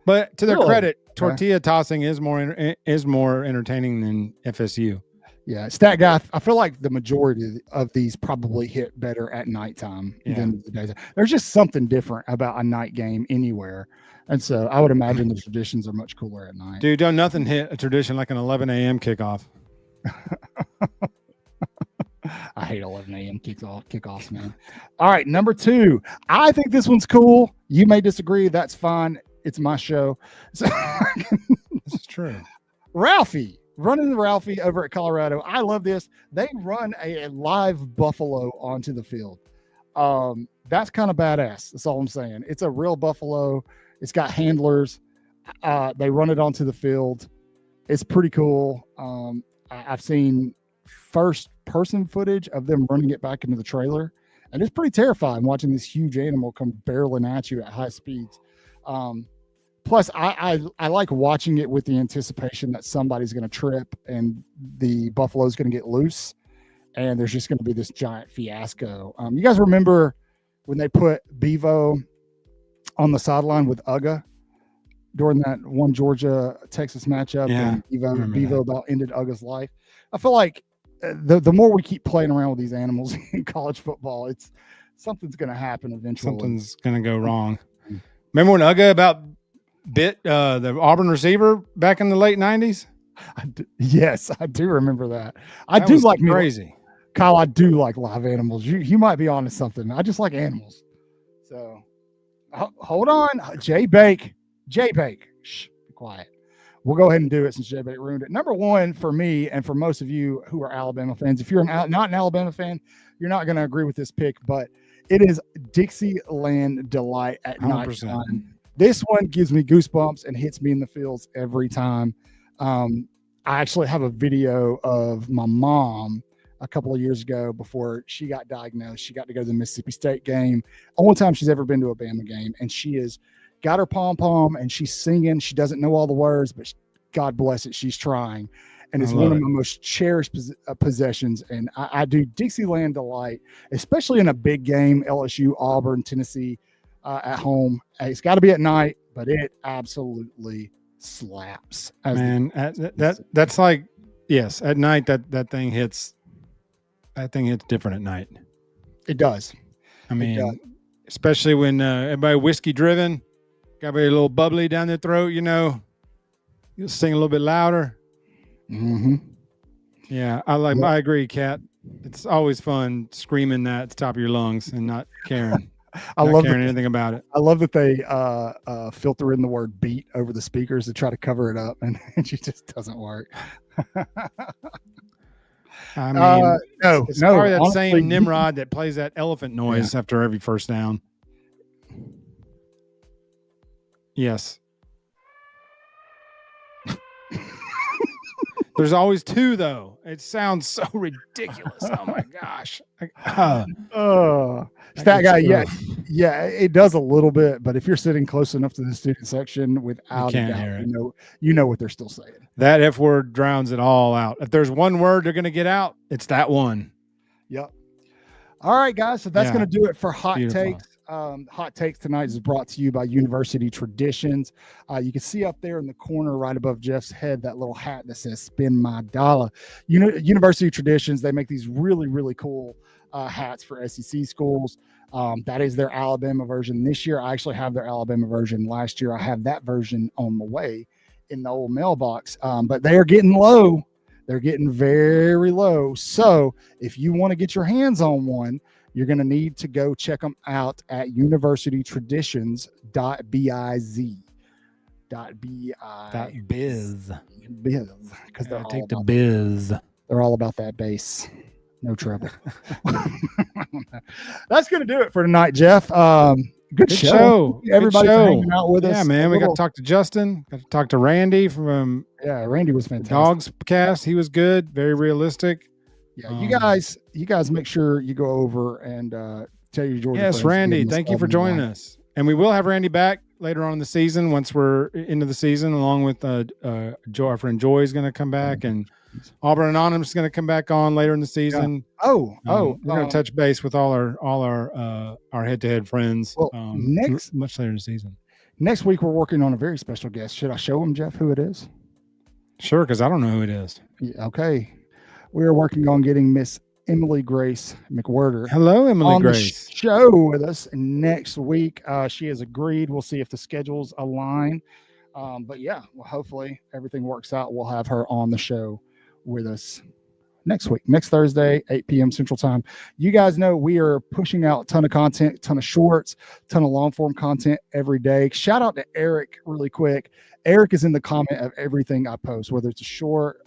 But to their credit, tortilla tossing is more entertaining than FSU. Yeah, stat guy. I feel like the majority of these probably hit better at nighttime than the daytime. There's just something different about a night game anywhere, and so I would imagine the traditions are much cooler at night. Dude, don't nothing hit a tradition like an 11 a.m. kickoff. I hate 11 a.m. kickoffs, man. All right, number 2. I think this one's cool. You may disagree. That's fine. It's my show. So this is true. Ralphie. Running the Ralphie over at Colorado. I love this. They run a live buffalo onto the field. That's kind of badass. That's all I'm saying. It's a real buffalo. It's got handlers. They run it onto the field. It's pretty cool. I've seen first person footage of them running it back into the trailer, and it's pretty terrifying watching this huge animal come barreling at you at high speeds. Plus, I like watching it with the anticipation that somebody's going to trip and the buffalo's going to get loose, and there's just going to be this giant fiasco. You guys remember when they put Bevo on the sideline with Uga during that one Georgia-Texas matchup? Yeah, and Bevo about ended Uga's life. I feel like the more we keep playing around with these animals in college football, something's going to happen eventually. Something's going to go wrong. Remember when Uga about bit the Auburn receiver back in the late 90s? Yes, I do remember that. That do like crazy. Kyle, I do like live animals. You might be onto something. I just like animals. So hold on. Jay Bake. Shh, be quiet. We'll go ahead and do it since Jay Bake ruined it. Number 1 for me and for most of you who are Alabama fans, if you're not an Alabama fan, you're not going to agree with this pick, but it is Dixieland Delight at 100%. nighttime. This one gives me goosebumps and hits me in the feels every time. I actually have a video of my mom a couple of years ago before she got diagnosed. She got to go to the Mississippi State game. Only time she's ever been to a Bama game. And she has got her pom-pom and she's singing. She doesn't know all the words, but God bless it, she's trying. And it's one of my most cherished possessions. And I do Dixieland Delight, especially in a big game, LSU, Auburn, Tennessee, at home. It's got to be at night, but it absolutely slaps. Man, that's like, yes, at night that thing hits. That thing hits different at night. It does. I mean, especially when everybody whiskey driven, got a little bubbly down their throat. You'll sing a little bit louder. Mm-hmm. Yeah, I agree, Kat. It's always fun screaming that at the top of your lungs and not caring. I love anything about it. I love that they filter in the word beat over the speakers to try to cover it up, and it just doesn't work. I mean, it's probably that honestly, same Nimrod that plays that elephant noise after every first down. Yes. There's always 2 though. It sounds so ridiculous. Oh my gosh. Stat guy, yeah, it does a little bit, but if you're sitting close enough to the student section, without a doubt, you know what they're still saying. That F word drowns it all out. If there's one word they're going to get out, it's that one. Yep. All right, guys. So that's going to do it for Hot Takes. Hot Takes tonight is brought to you by University Traditions. You can see up there in the corner right above Jeff's head that little hat that says "Spend My Dollar." University Traditions, they make these really, really cool hats for SEC schools. That is their Alabama version this year. I actually have their Alabama version last year. I have that version on the way in the old mailbox, but they are getting low. They're getting very low. So if you want to get your hands on one, you're going to need to go check them out at universitytraditions.biz. Biz. Because they're take the biz. They're all about that bass. No trouble. That's going to do it for tonight, Jeff. Good show. Everybody hanging out with us. Yeah, man. We got to talk to Justin. Got to talk to Randy from Randy was fantastic. Dogs Cast. He was good. Very realistic. Yeah, you guys make sure you go over and tell your Georgia friends. Yes, Randy, thank you for joining us. And we will have Randy back later on in the season once we're into the season, along with our friend Joy is going to come back, and Auburn Anonymous is going to come back on later in the season. Yeah. We're going to touch base with all our head-to-head friends. Well, much later in the season. Next week we're working on a very special guest. Should I show him, Jeff, who it is? Sure, because I don't know who it is. Yeah, okay. we are working on getting Miss Emily Grace McWhirter. Hello, Emily on Grace. The show with us next week. She has agreed. We'll see if the schedules align. But yeah, well, hopefully everything works out. We'll have her on the show with us next week, next Thursday, 8 p.m. Central Time. You guys know we are pushing out a ton of content, ton of shorts, ton of long form content every day. Shout out to Eric really quick. Eric is in the comment of everything I post, whether it's a short,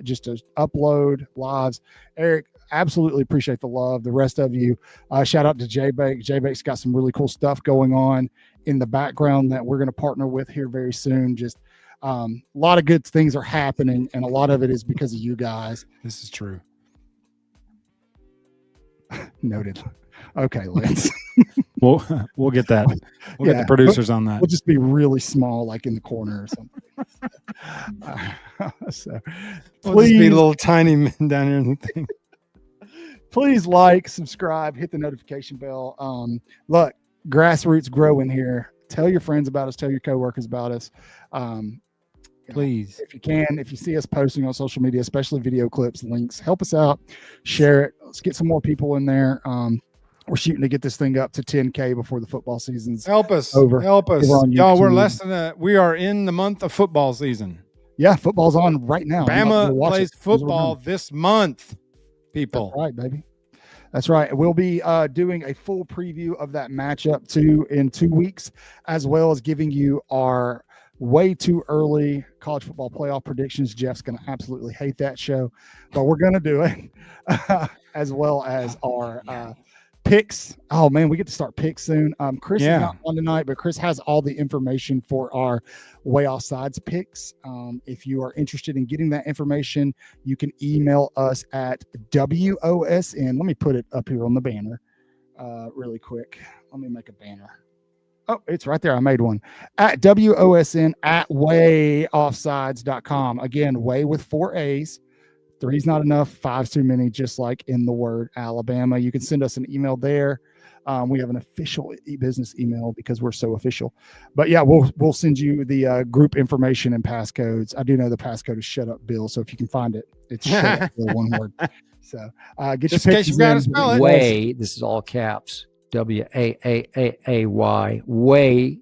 just to upload lives. Eric, absolutely appreciate the love. The rest of you, shout out to J-Bake. J-Bake's got some really cool stuff going on in the background that we're going to partner with here very soon. Just a lot of good things are happening, and a lot of it is because of you guys. This is true. Noted. Okay, Lance. We'll get that. We'll get the producers on that. We'll just be really small, like in the corner or something. So we'll just be little tiny men down here in the thing. Please like, subscribe, hit the notification bell. Look, grassroots growing here. Tell your friends about us. Tell your coworkers about us. Please, if you can, if you see us posting on social media, especially video clips, links, help us out. Share it. Let's get some more people in there. We're shooting to get this thing up to 10K before the football season's help us over. Help us, y'all. We're less than that. We are in the month of football season. Yeah, football's on right now. Bama plays football this month. People, that's right, baby. That's right. We'll be doing a full preview of that matchup too in 2 weeks, as well as giving you our way too early college football playoff predictions. Jeff's going to absolutely hate that show, but we're going to do it, as well as our picks. Oh man, we get to start picks soon. Chris is not on tonight, but Chris has all the information for our Waaaay Offsides picks. If you are interested in getting that information, you can email us at WOSN. Let me put it up here on the banner really quick. Let me make a banner. Oh, it's right there. I made one. At WOSN at Waaaayoffsides.com. Again, Waaaay with 4 A's. 3's not enough, 5's too many, just like in the word Alabama. You can send us an email there. We have an official e-business email because we're so official. But yeah, we'll send you the group information and passcodes. I do know the passcode is Shut Up Bill, so if you can find it, it's Shut Up Bill, one word. So get just your in case you got to spell it. Waaaay, this is all caps. WAAAAY. Waaaay.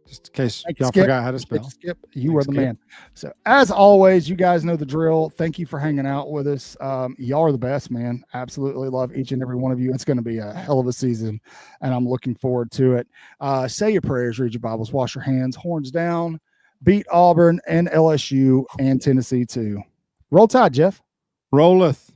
Just in case y'all forgot how to spell. Skip, you are the man. So as always, you guys know the drill. Thank you for hanging out with us. Y'all are the best, man. Absolutely love each and every one of you. It's going to be a hell of a season, and I'm looking forward to it. Say your prayers, read your Bibles, wash your hands, horns down, beat Auburn and LSU and Tennessee too. Roll Tide, Jeff. Rolleth.